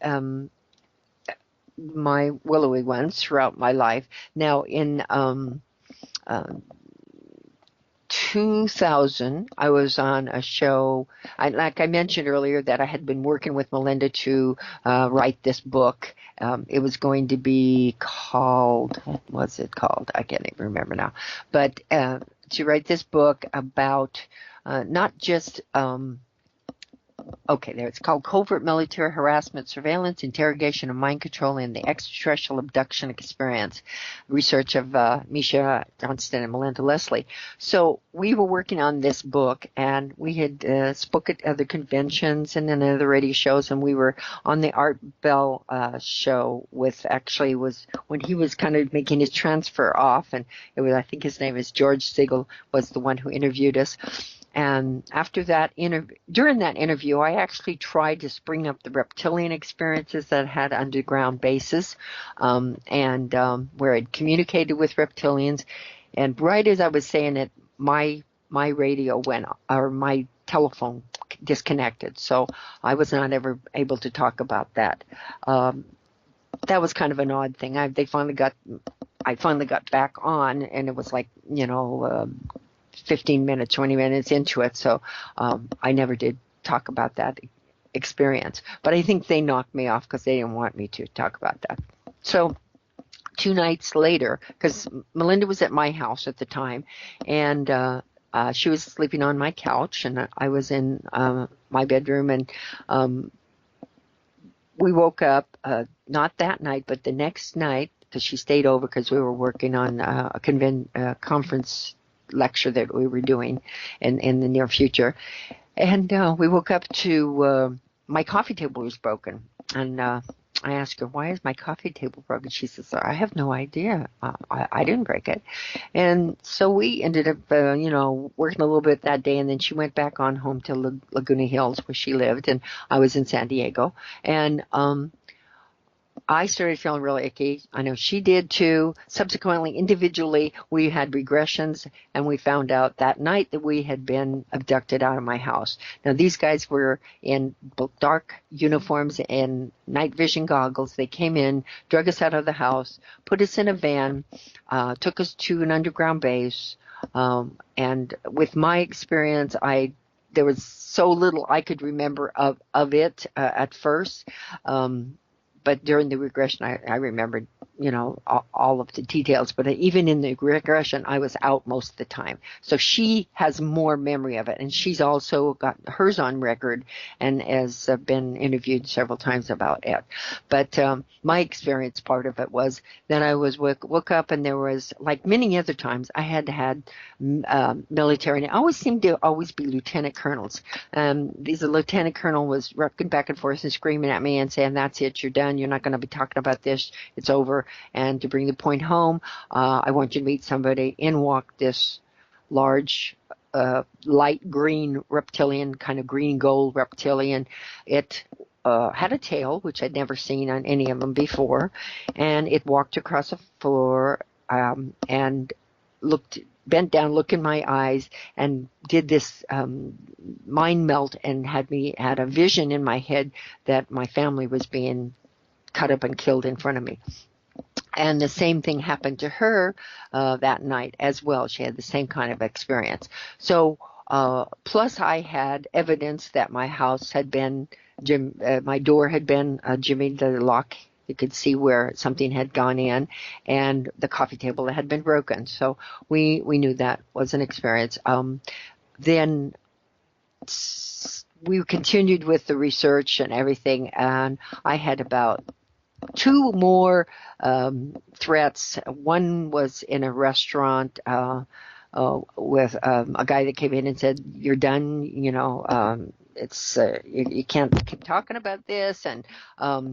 S1: my willowy ones throughout my life. Now in 2000, I was on a show. Like I mentioned earlier, that I had been working with Melinda to write this book. It was going to be called, what's it called? I can't even remember now. But to write this book about not just it's called Covert Military Harassment, Surveillance, Interrogation, and Mind Control in the Extraterrestrial Abduction Experience, research of Miesha Johnston and Melinda Leslie. So we were working on this book, and we had spoken at other conventions and in other radio shows, and we were on the Art Bell show was when he was kind of making his transfer off, and it was, I think his name is George Siegel, was the one who interviewed us. And after that during that interview, I actually tried to spring up the reptilian experiences that had underground bases, and where I'd communicated with reptilians. And right as I was saying it, my radio went, or my telephone disconnected. So I was not ever able to talk about that. That was kind of an odd thing. I finally got back on, and it was like, 15 minutes, 20 minutes into it. So I never did talk about that experience. But I think they knocked me off because they didn't want me to talk about that. So 2 nights later, because Melinda was at my house at the time, and she was sleeping on my couch, and I was in my bedroom, and we woke up, not that night, but the next night, because she stayed over because we were working on a conference lecture that we were doing in the near future. And we woke up to my coffee table was broken. And I asked her, why is my coffee table broken? She says, I have no idea. I didn't break it. And so we ended up, working a little bit that day. And then she went back on home to Laguna Hills where she lived. And I was in San Diego. And I started feeling really icky. I know she did too. Subsequently, individually, we had regressions, and we found out that night that we had been abducted out of my house. Now, these guys were in dark uniforms and night vision goggles. They came in, drug us out of the house, put us in a van, took us to an underground base. And with my experience, there was so little I could remember of it at first. But during the regression, I remembered, all of the details. But even in the regression, I was out most of the time. So she has more memory of it. And she's also got hers on record and has been interviewed several times about it. But my experience part of it was that I was woke up and there was, like many other times, I had military. And it always seemed to always be lieutenant colonels. The lieutenant colonel was rocking back and forth and screaming at me and saying, that's it, you're done. You're not going to be talking about this. It's over. And to bring the point home, I want you to meet somebody. In walked this large, light green reptilian, kind of green gold reptilian. It had a tail, which I'd never seen on any of them before. And it walked across the floor and bent down, looked in my eyes, and did this mind melt and had a vision in my head that my family was being cut up and killed in front of me. And the same thing happened to her that night as well. She had the same kind of experience. So plus I had evidence that my house had been, my door had been jimmied, the lock. You could see where something had gone in, and the coffee table had been broken. So we knew that was an experience. Then we continued with the research and everything, and I had about 2 more threats. One was in a restaurant with a guy that came in and said, "You're done. It's you can't keep talking about this." And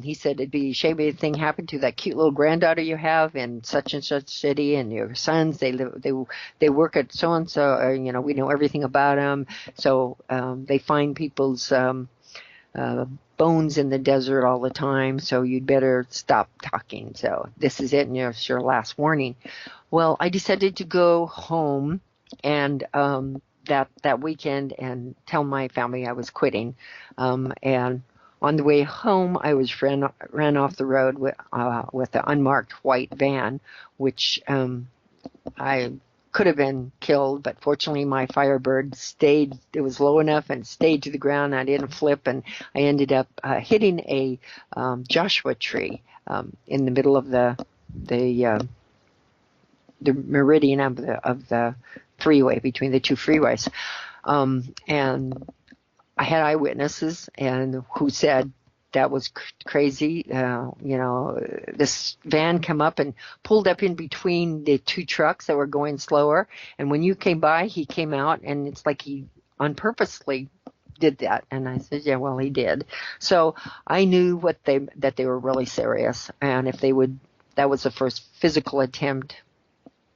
S1: he said it'd be a shame if anything happened to that cute little granddaughter you have in such and such city, and your sons. They work at so and so. We know everything about them. So they find people's bones in the desert all the time, so you'd better stop talking. So this is it, and it's your last warning. Well, I decided to go home and that weekend and tell my family I was quitting. And on the way home, I was ran off the road with the unmarked white van, which I could have been killed, but fortunately my Firebird stayed. It was low enough and stayed to the ground. I didn't flip, and I ended up hitting a Joshua tree in the middle of the meridian of the freeway, between the 2 freeways. And I had eyewitnesses and who said that was crazy. This van came up and pulled up in between the 2 trucks that were going slower. And when you came by, he came out, and it's like he unpurposely did that. And I said, yeah, well, he did. So I knew that they were really serious. And if they would, that was the first physical attempt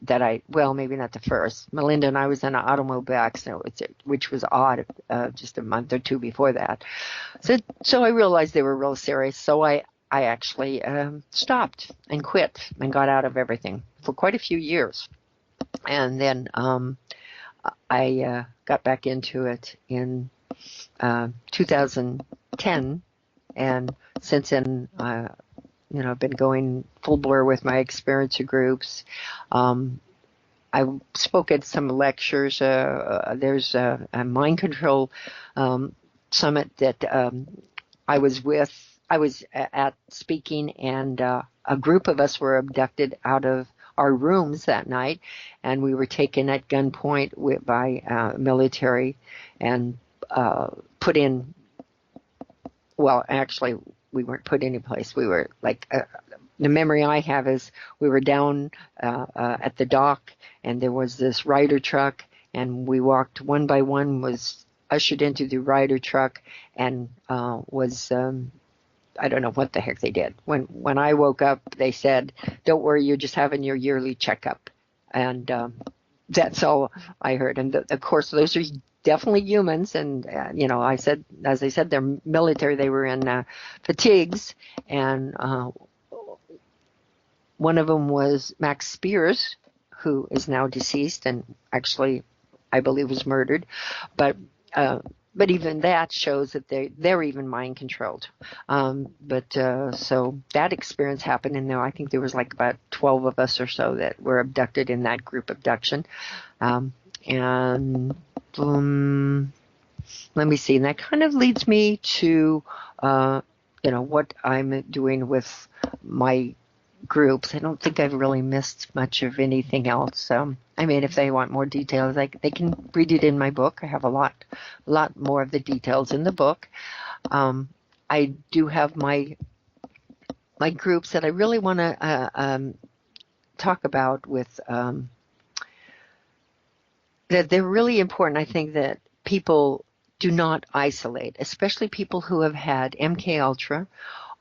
S1: that maybe not the first. Melinda and I was in an automobile accident, which was odd, just a month or 2 before that. So I realized they were real serious. So I actually stopped and quit and got out of everything for quite a few years. And then I got back into it in 2010. And since then, I've been going full bore with my experiencer groups. I spoke at some lectures. There's a mind control summit that I was at speaking, and a group of us were abducted out of our rooms that night, and we were taken at gunpoint by military and put in. Well, actually, we weren't put anyplace. We were like, the memory I have is we were down at the dock, and there was this rider truck, and we walked one by one, was ushered into the rider truck, and was I don't know what the heck they did. When I woke up, they said, "Don't worry, you're just having your yearly checkup," and that's all I heard. And of course, those are definitely humans. And I said, as I said, they're military. They were in fatigues, and one of them was Max Spears, who is now deceased and actually, I believe, was murdered. But even that shows that they're even mind controlled. So that experience happened, and I think there was like about 12 of us or so that were abducted in that group abduction. And let me see, and that kind of leads me to what I'm doing with my groups. I don't think I've really missed much of anything else. I mean, if they want more details, they can read it in my book. I have a lot more of the details in the book. I do have my groups that I really want to talk about with that they're really important. I think that people do not isolate, especially people who have had MK Ultra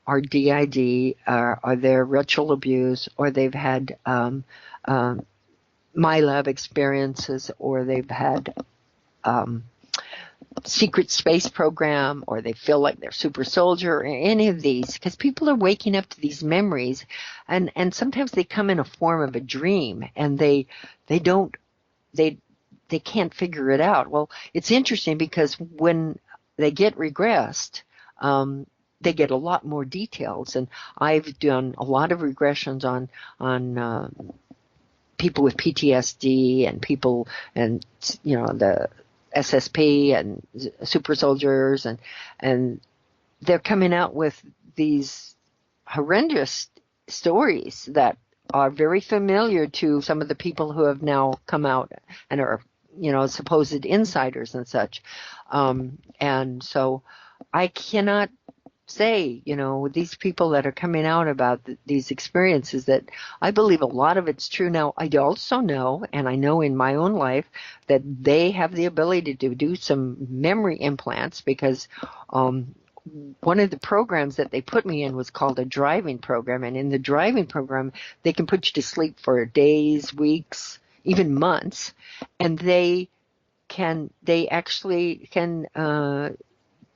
S1: or DID, or their ritual abuse, or they've had MiLAB experiences, or they've had secret space program, or they feel like they're super soldier, or any of these, because people are waking up to these memories, and sometimes they come in a form of a dream, and they can't figure it out. Well, it's interesting because when they get regressed, they get a lot more details, and I've done a lot of regressions on people with PTSD and people, and the SSP and super soldiers, and they're coming out with these horrendous stories that are very familiar to some of the people who have now come out and are supposed insiders and such, and so I cannot say, these people that are coming out about these experiences, that I believe a lot of it's true. Now, I also know, and I know in my own life, that they have the ability to do some memory implants, because one of the programs that they put me in was called a driving program. And in the driving program, they can put you to sleep for days, weeks, even months. And they actually can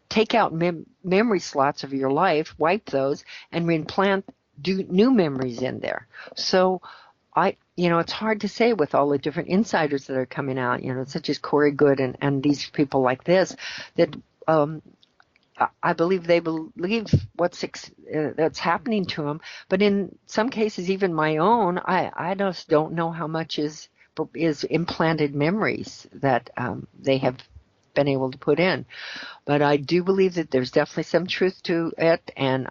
S1: take out memory slots of your life, wipe those, and reimplant new memories in there. So it's hard to say with all the different insiders that are coming out, such as Corey Good and these people like this, that I believe they believe that's happening to them. But in some cases, even my own, I just don't know how much is implanted memories that they have been able to put in. But I do believe that there's definitely some truth to it. And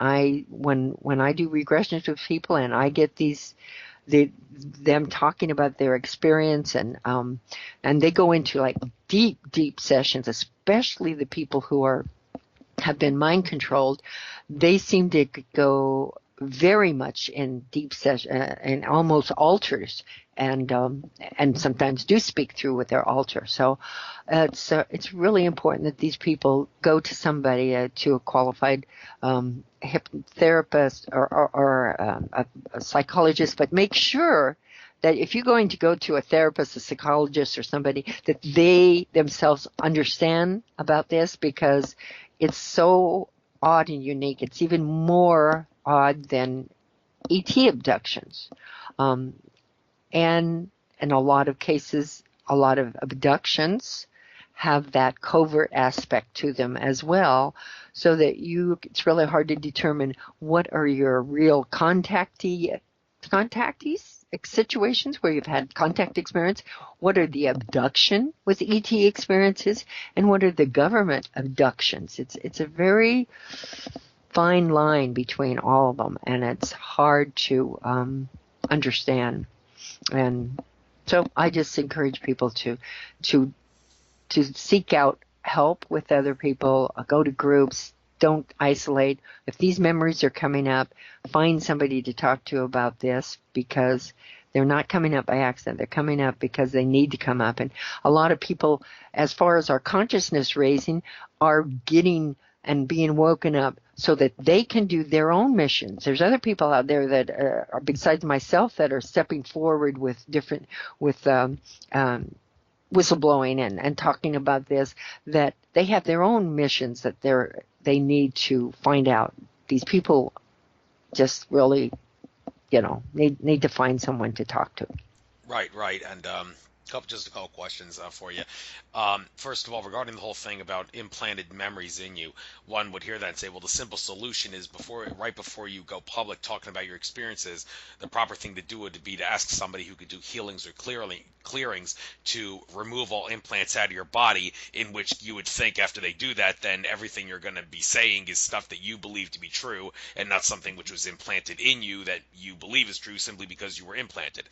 S1: when I do regressions with people and I get them talking about their experience, and they go into like deep sessions, especially the people who have been mind controlled, they seem to go very much in deep session and almost altars, and sometimes do speak through with their altar. So it's really important that these people go to somebody, to a qualified hypnotherapist or a psychologist, but make sure that if you're going to go to a therapist, a psychologist, or somebody, that they themselves understand about this, because it's so odd and unique. It's even more odd than ET abductions. And in a lot of cases, a lot of abductions have that covert aspect to them as well, so that it's really hard to determine what are your real contactees, situations where you've had contact experience, what are the abduction with ET experiences, and what are the government abductions. It's a very fine line between all of them, and it's hard to understand. And so I just encourage people to seek out help with other people, go to groups, don't isolate. If these memories are coming up, find somebody to talk to about this, because they're not coming up by accident. They're coming up because they need to come up. And a lot of people, as far as our consciousness raising, are getting and being woken up so that they can do their own missions. There's other people out there that are besides myself that are stepping forward with different whistleblowing and talking about this, that they have their own missions that they need to find out. These people just really, need to find someone to talk to.
S2: Right. And just a couple questions for you. First of all, regarding the whole thing about implanted memories in you, one would hear that and say, well, the simple solution is right before you go public talking about your experiences, the proper thing to do would be to ask somebody who could do healings or clearings to remove all implants out of your body, in which you would think after they do that, then everything you're going to be saying is stuff that you believe to be true and not something which was implanted in you that you believe is true simply because you were implanted.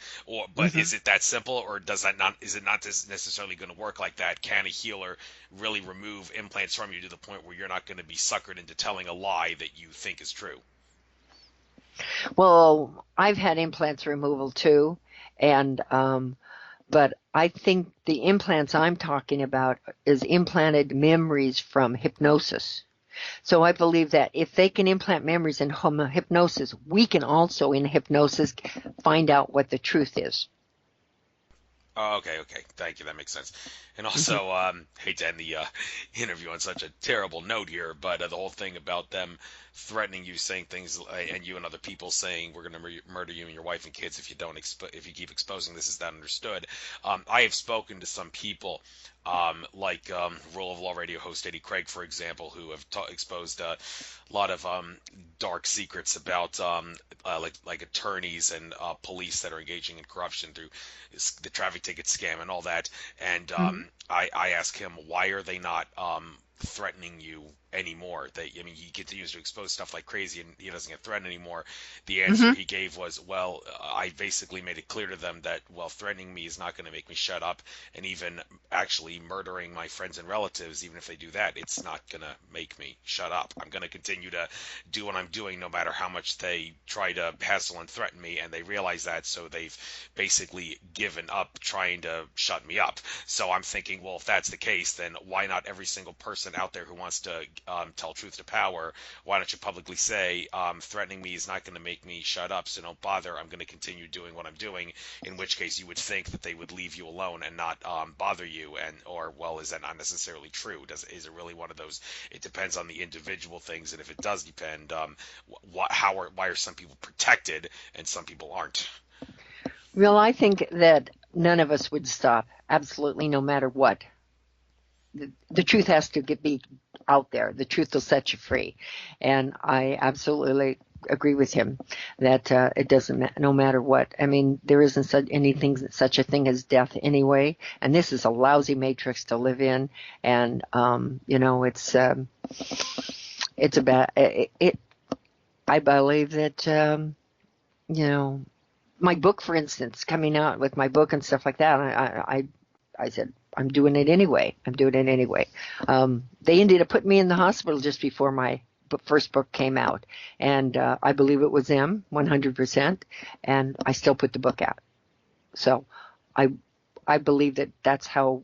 S2: But is it that simple, or is it not necessarily going to work like that? Can a healer really remove implants from you to the point where you're not going to be suckered into telling a lie that you think is true?
S1: Well, I've had implants removal too, and but I think the implants I'm talking about is implanted memories from hypnosis. So I believe that if they can implant memories in hypnosis, we can also in hypnosis find out what the truth is.
S2: Oh, okay. Thank you. That makes sense. And also, hate to end the interview on such a terrible note here, but the whole thing about them threatening you, saying things, and you and other people saying we're going to murder you and your wife and kids if you don't if you keep exposing this, is that understood? I have spoken to some people, like Rule of Law radio host Eddie Craig, for example, who have exposed a lot of dark secrets about like attorneys and police that are engaging in corruption through the traffic ticket scam and all that. And I ask him, why are they not threatening you anymore? He continues to expose stuff like crazy and he doesn't get threatened anymore. The answer he gave was, well, I basically made it clear to them that, well, threatening me is not going to make me shut up, and even actually murdering my friends and relatives, even if they do that, it's not going to make me shut up. I'm going to continue to do what I'm doing no matter how much they try to hassle and threaten me, and they realize that, so they've basically given up trying to shut me up. So I'm thinking, well, if that's the case, then why not every single person out there who wants to tell truth to power, why don't you publicly say, threatening me is not going to make me shut up, so don't bother, I'm going to continue doing what I'm doing, in which case you would think that they would leave you alone and not bother you. Or well, is that not necessarily true? Is it really one of those, it depends on the individual things, and if it does depend, why are some people protected and some people aren't?
S1: Well, I think that none of us would stop, absolutely, no matter what. The truth has to be out there. The truth will set you free. And I absolutely agree with him that it doesn't, no matter what. I mean, there isn't such a thing as death anyway. And this is a lousy matrix to live in. And, it's a bad, I believe that, my book, for instance, coming out with my book and stuff like that, I said, I'm doing it anyway. They ended up putting me in the hospital just before my first book came out. And I believe it was them, 100%. And I still put the book out. So I believe that that's how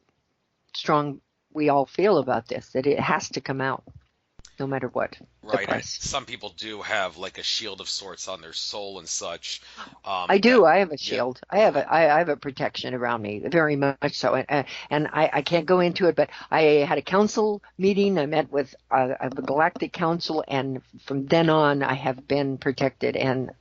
S1: strong we all feel about this, that it has to come out no matter what.
S2: Right. And some people do have like a shield of sorts on their soul and such.
S1: I do. I have a shield. Yeah. I have a protection around me, very much so. And I can't go into it, but I had a council meeting. I met with the Galactic Council, and from then on, I have been protected. And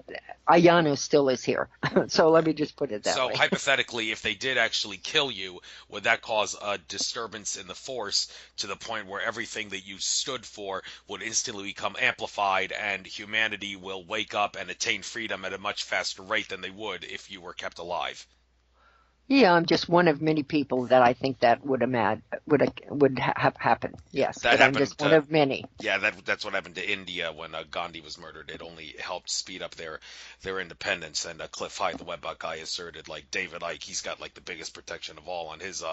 S1: Ayano still is here. So let me just put it that way.
S2: So hypothetically, if they did actually kill you, would that cause a disturbance in the force to the point where everything that you stood for would instantly become amplified, and humanity will wake up and attain freedom at a much faster rate than they would if you were kept alive?
S1: Yeah, I'm just one of many people that I think that would have happened. Yes,
S2: that
S1: but I'm just one of many.
S2: Yeah, that's what happened to India when Gandhi was murdered. It only helped speed up their independence. And Cliff Hyde, the Webbuck guy, asserted like David Icke, he's got like the biggest protection of all on his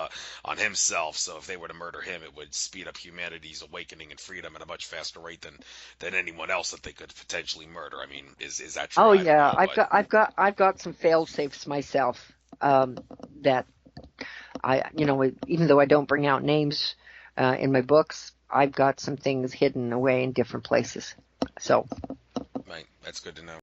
S2: on himself. So if they were to murder him, it would speed up humanity's awakening and freedom at a much faster rate than anyone else that they could potentially murder. I mean, is that true?
S1: Oh yeah, I've got some fail safes myself. That I, even though I don't bring out names in my books, I've got some things hidden away in different places. So
S2: Right. That's good to know.